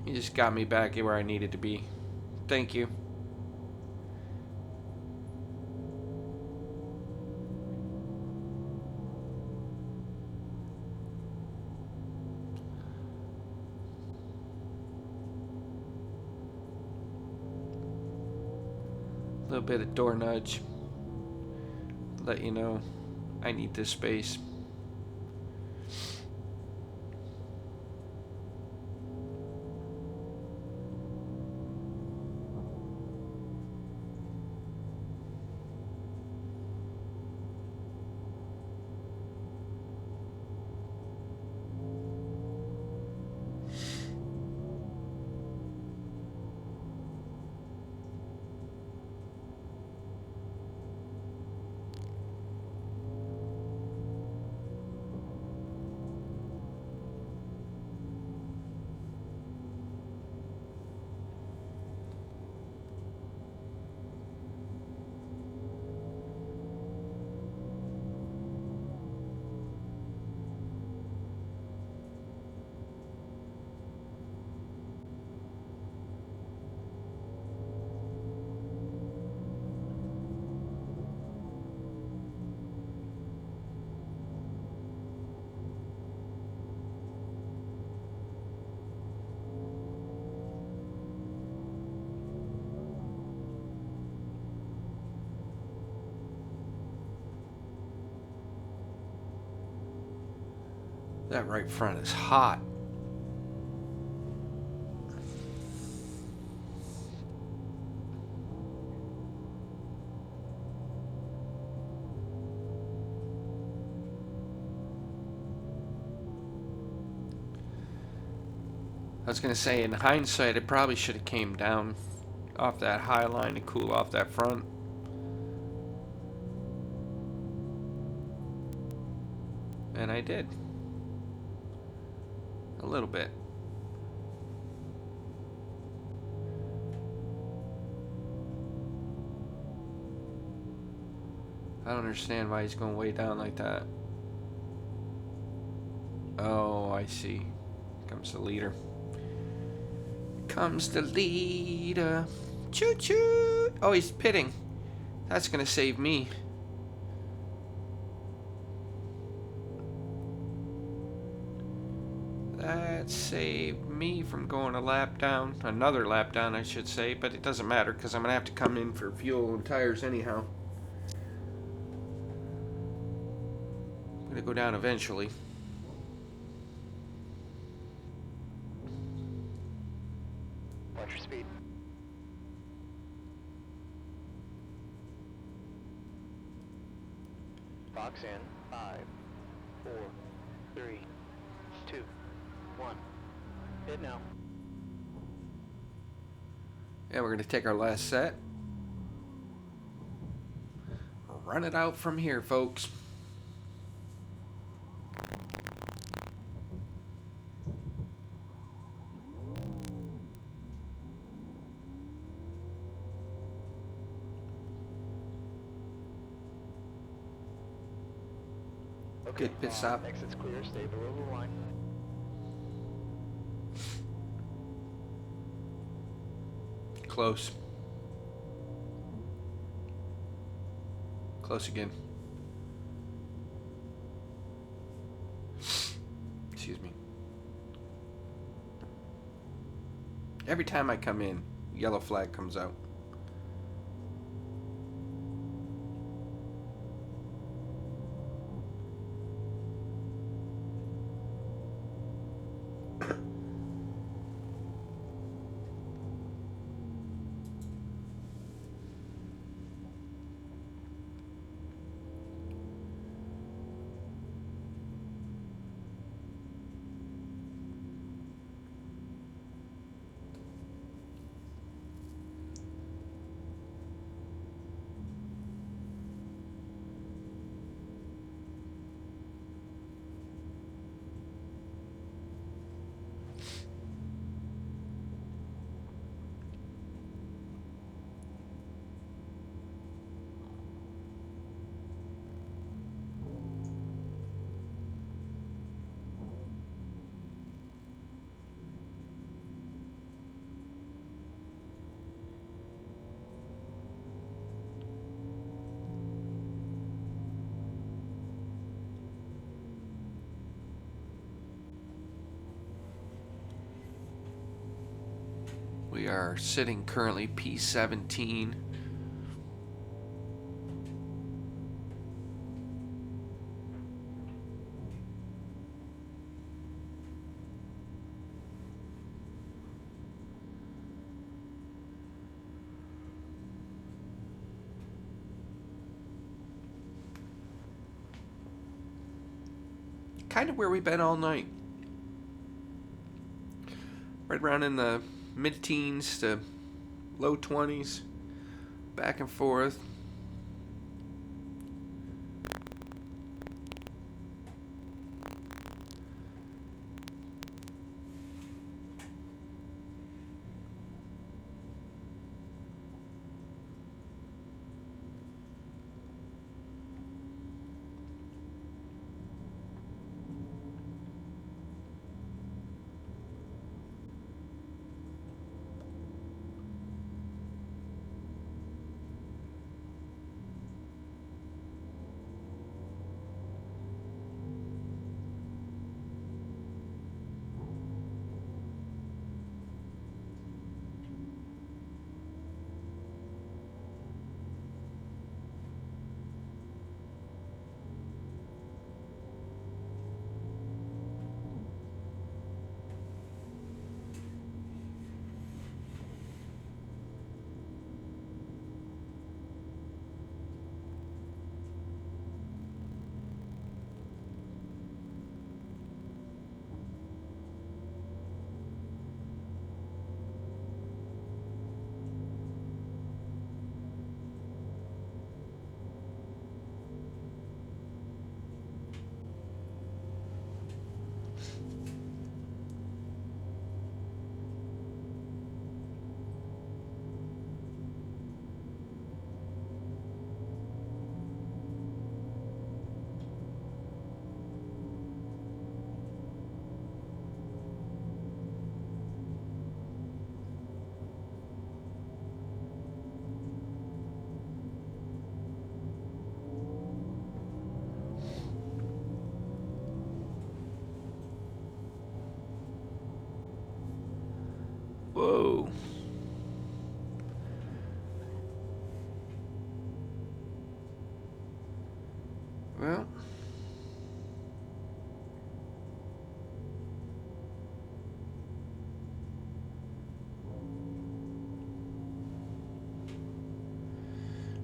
You just got me back where I needed to be. Thank you. A little bit of door nudge. Let you know I need this space. That right front is hot. I was going to say, in hindsight, it probably should have came down off that high line to cool off that front. And I did. A little bit. I don't understand why he's going way down like that. Oh, I see. Comes the leader. Comes the leader. Choo choo. Oh, he's pitting. That's going to save me. That saved me from going a lap down. Another lap down, I should say. But it doesn't matter because I'm going to have to come in for fuel and tires anyhow. I'm going to go down eventually. Watch your speed. Box in. 5, 4, 3, 2, 1. Hit now. And we're going to take our last set. Run it out from here, folks. Good pit stop. Exit's clear. Stay below the line. Close. Close again. Excuse me. Every time I come in, yellow flag comes out. We are sitting currently P17. Kind of where we've been all night. Right around in the mid-teens to low 20s, back and forth. Whoa. Well,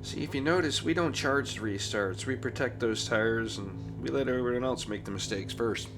See, if you notice, we don't charge the restarts. We protect those tires and we let everyone else make the mistakes first.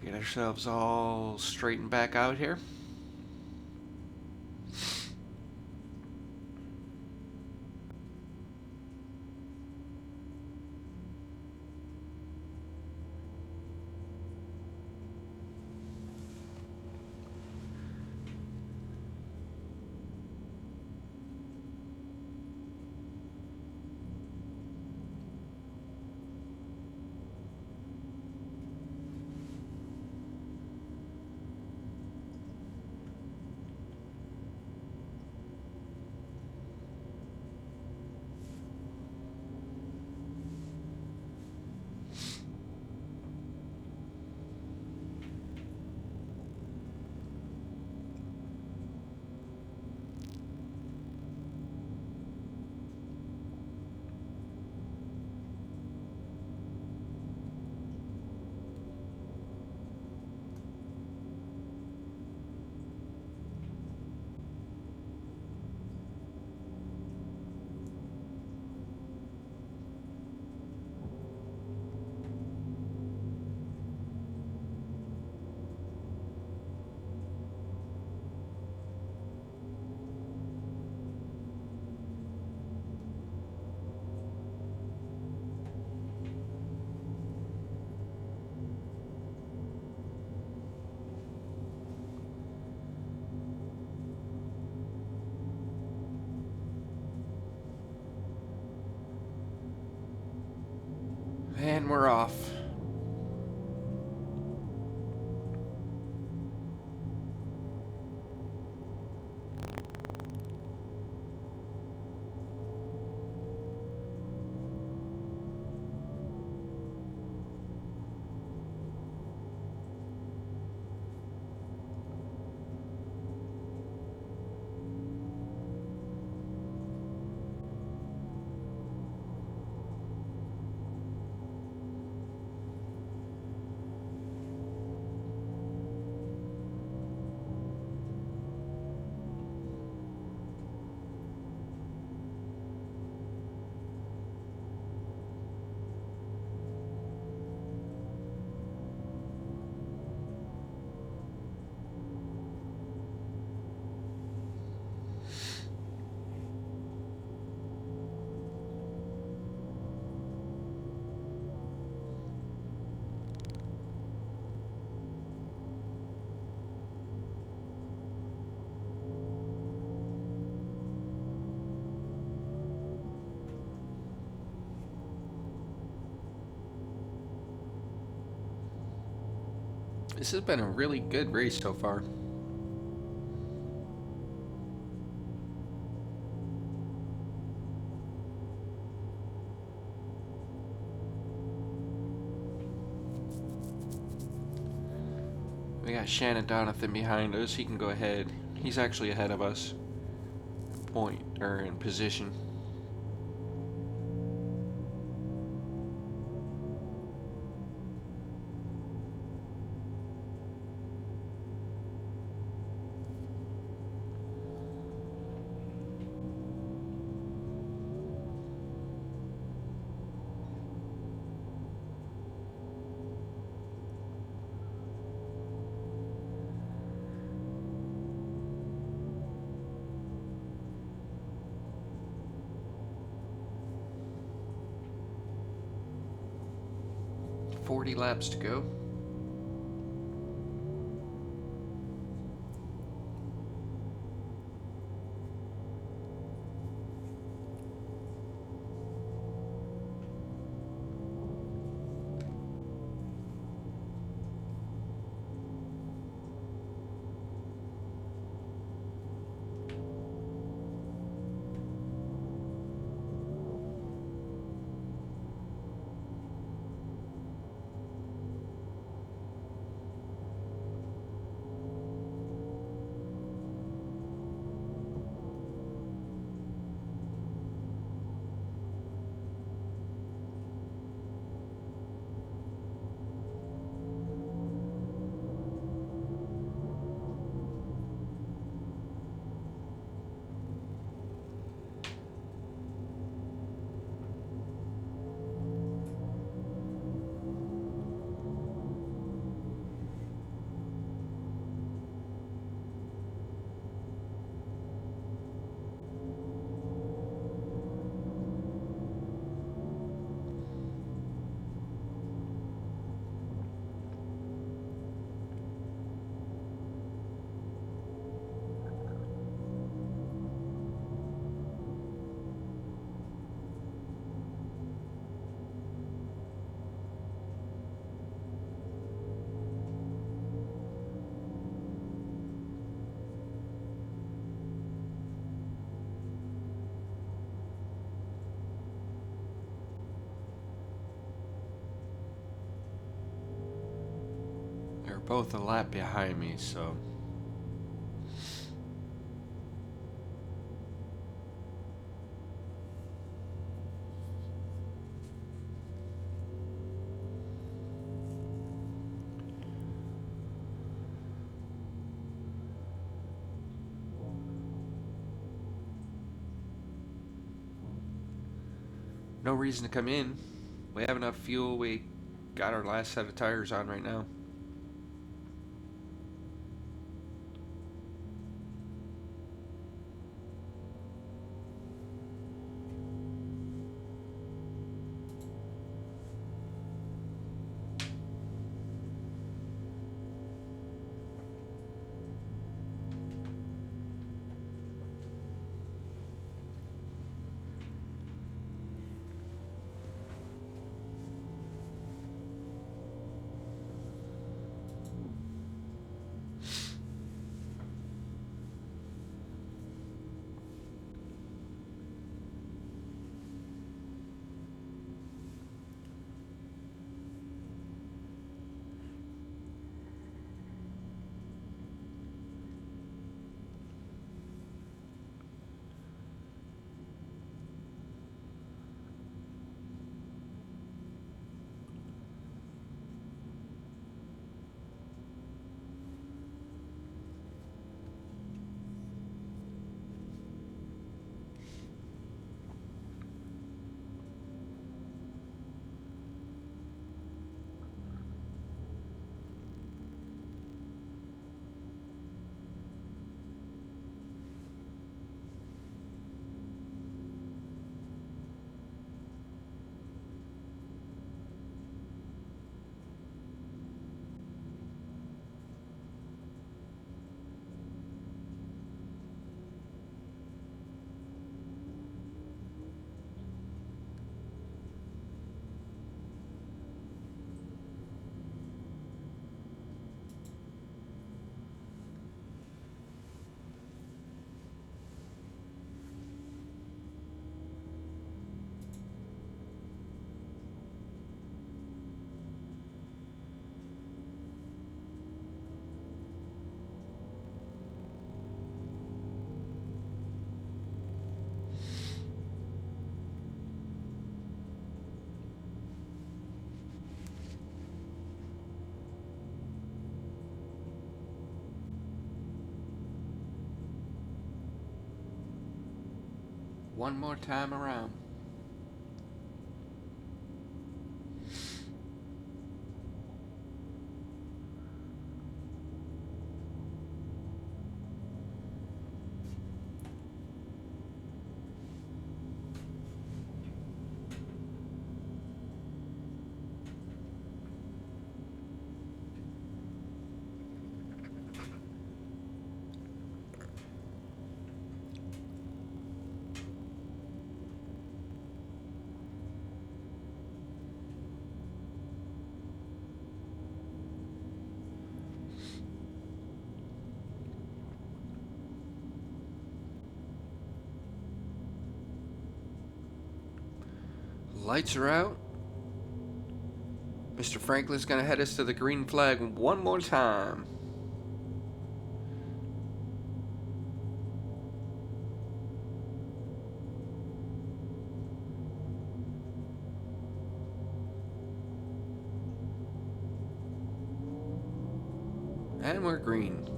Get ourselves all straightened back out here. And we're off. This has been a really good race so far. got Shannon Donathan behind us. He can go ahead. He's actually ahead of us. Point, or in position. .40 laps to go. They're both a lap behind me, so no reason to come in. We have enough fuel. We got our last set of tires on right now. one more time around. Lights are out. Mr. Franklin's gonna head us to the green flag one more time. And we're green.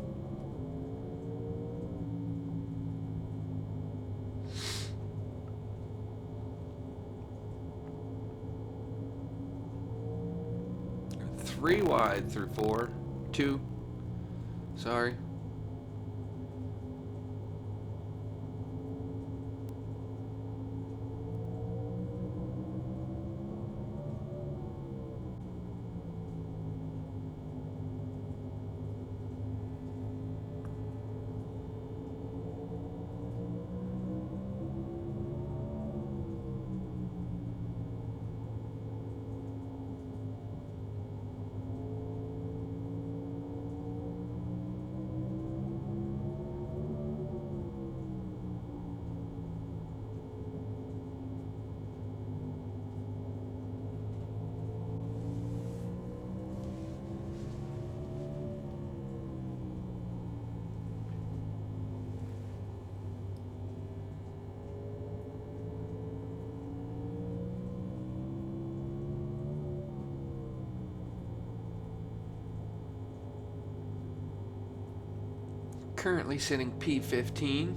Three wide through four. Two. Sorry. Currently sitting P15.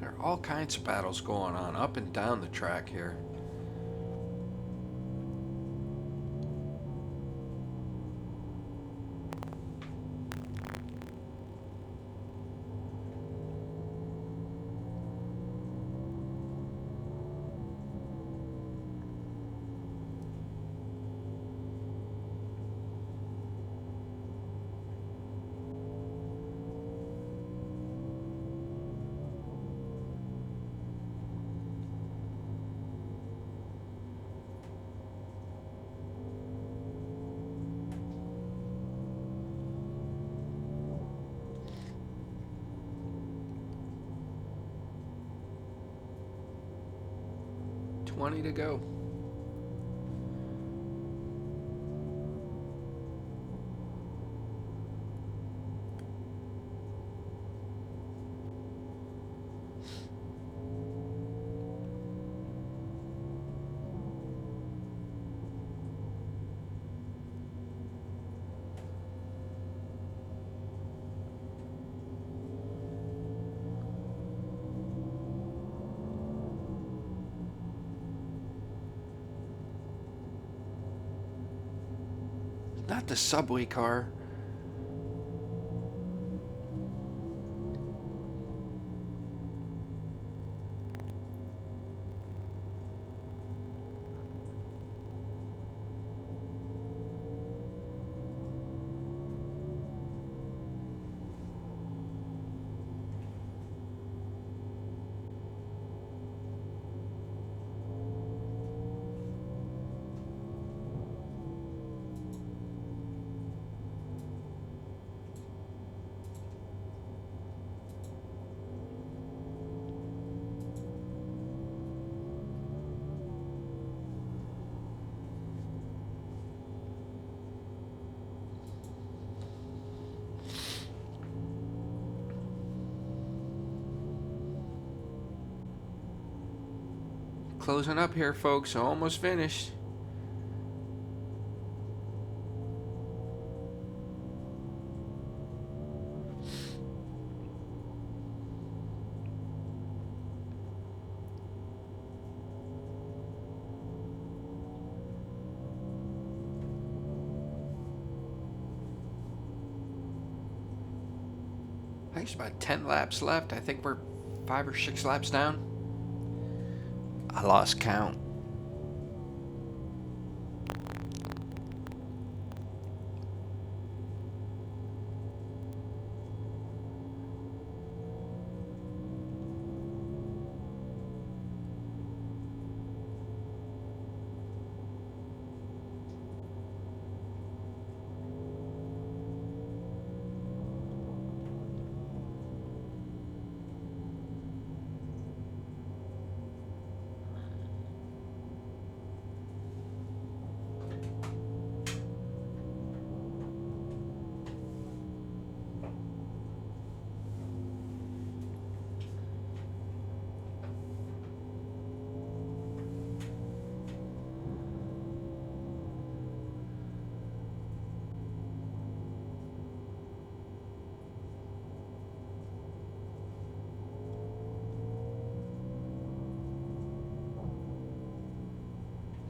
There are all kinds of battles going on up and down the track here. Twenty to go. Not the subway car. Closing up here, folks. Almost finished. There's about 10 laps left. I think we're 5 or 6 laps down. I lost count.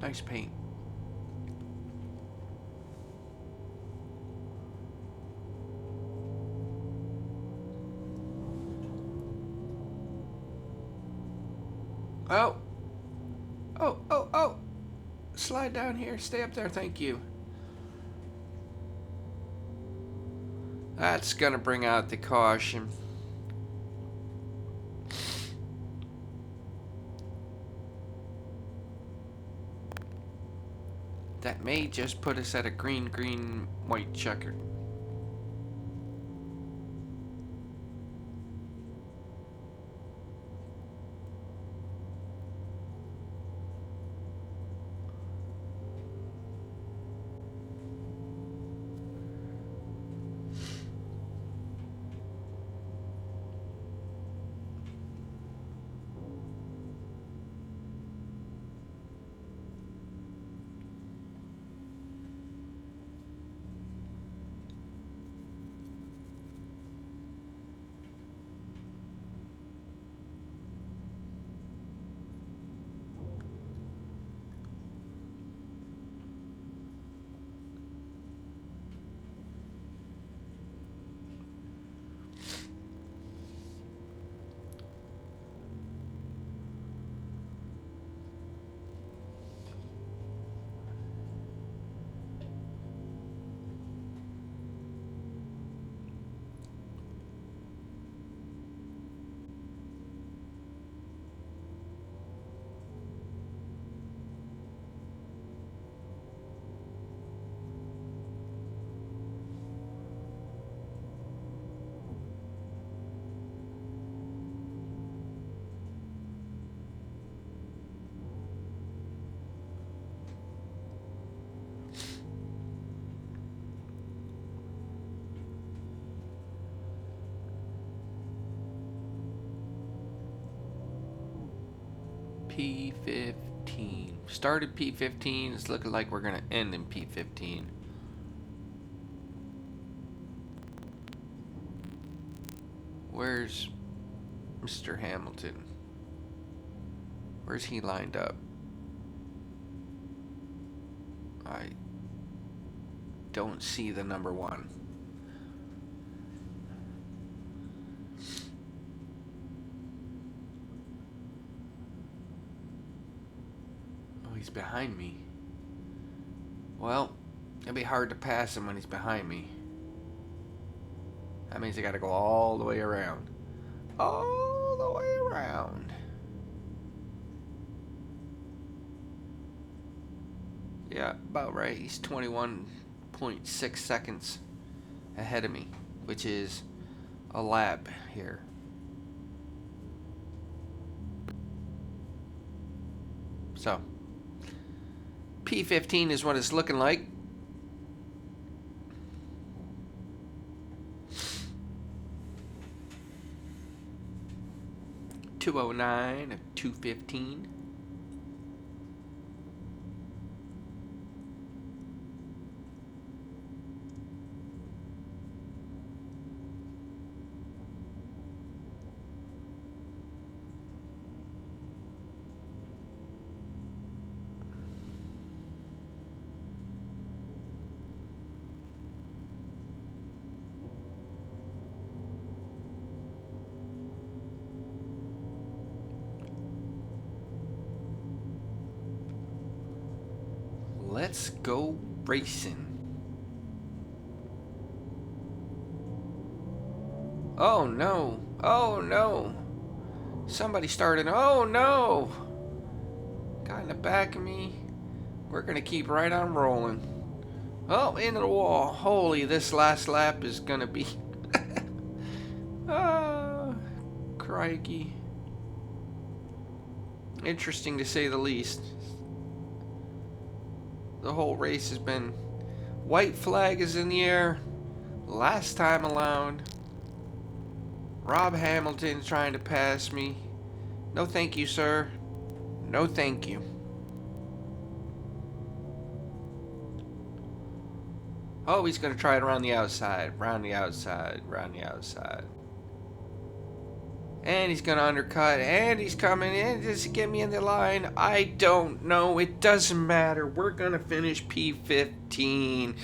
Nice paint. Oh. Oh. Slide down here. Stay up there. Thank you. That's gonna bring out the caution. That may just put us at a green, white checkered. P15. Started P15. It's looking like we're going to end in P15. Where's Mr. Hamilton? Where's he lined up? don't see the number 1. Oh, he's behind me. Well, it'll be hard to pass him when he's behind me. That means I gotta go all the way around. All the way around. Yeah, about right. He's 21.6 seconds ahead of me, which is a lap here. So, P15 is what it's looking like. .209 of 215. Let's go racing. Oh no. Oh no. Somebody started. Oh no. Got in the back of me. We're going to keep right on rolling. Oh, into the wall. Holy, this last lap is going to be... Ah, crikey. Interesting to say the least. The whole race has been... White flag is in the air. Last time allowed. Rob Hamilton's trying to pass me. No thank you, sir. No thank you. Oh, he's going to try it around the outside. Round the outside. Round the outside. And he's going to undercut. And he's coming in. Does he get me in the line? I don't know. It doesn't matter. We're going to finish P15.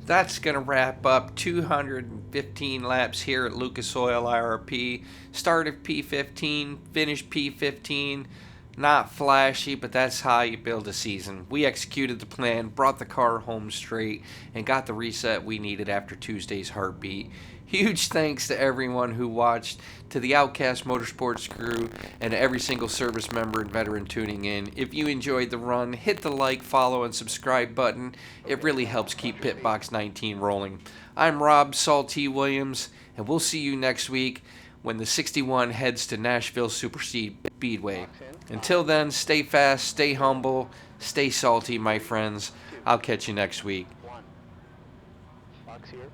That's going to wrap up 215 laps here at Lucas Oil IRP. Start of P15. Finish P15. Not flashy, but that's how you build a season. We executed the plan, brought the car home straight, and got the reset we needed after Tuesday's heartbeat. Huge thanks to everyone who watched, to the Outcast Motorsports crew, and to every single service member and veteran tuning in. If you enjoyed the run, hit the like, follow, and subscribe button. It really helps keep Pitbox 19 rolling. I'm Rob Salty Williams, and we'll see you next week when the 61 heads to Nashville Super Speedway. Until then, stay fast, stay humble, stay salty, my friends. I'll catch you next week. Box here.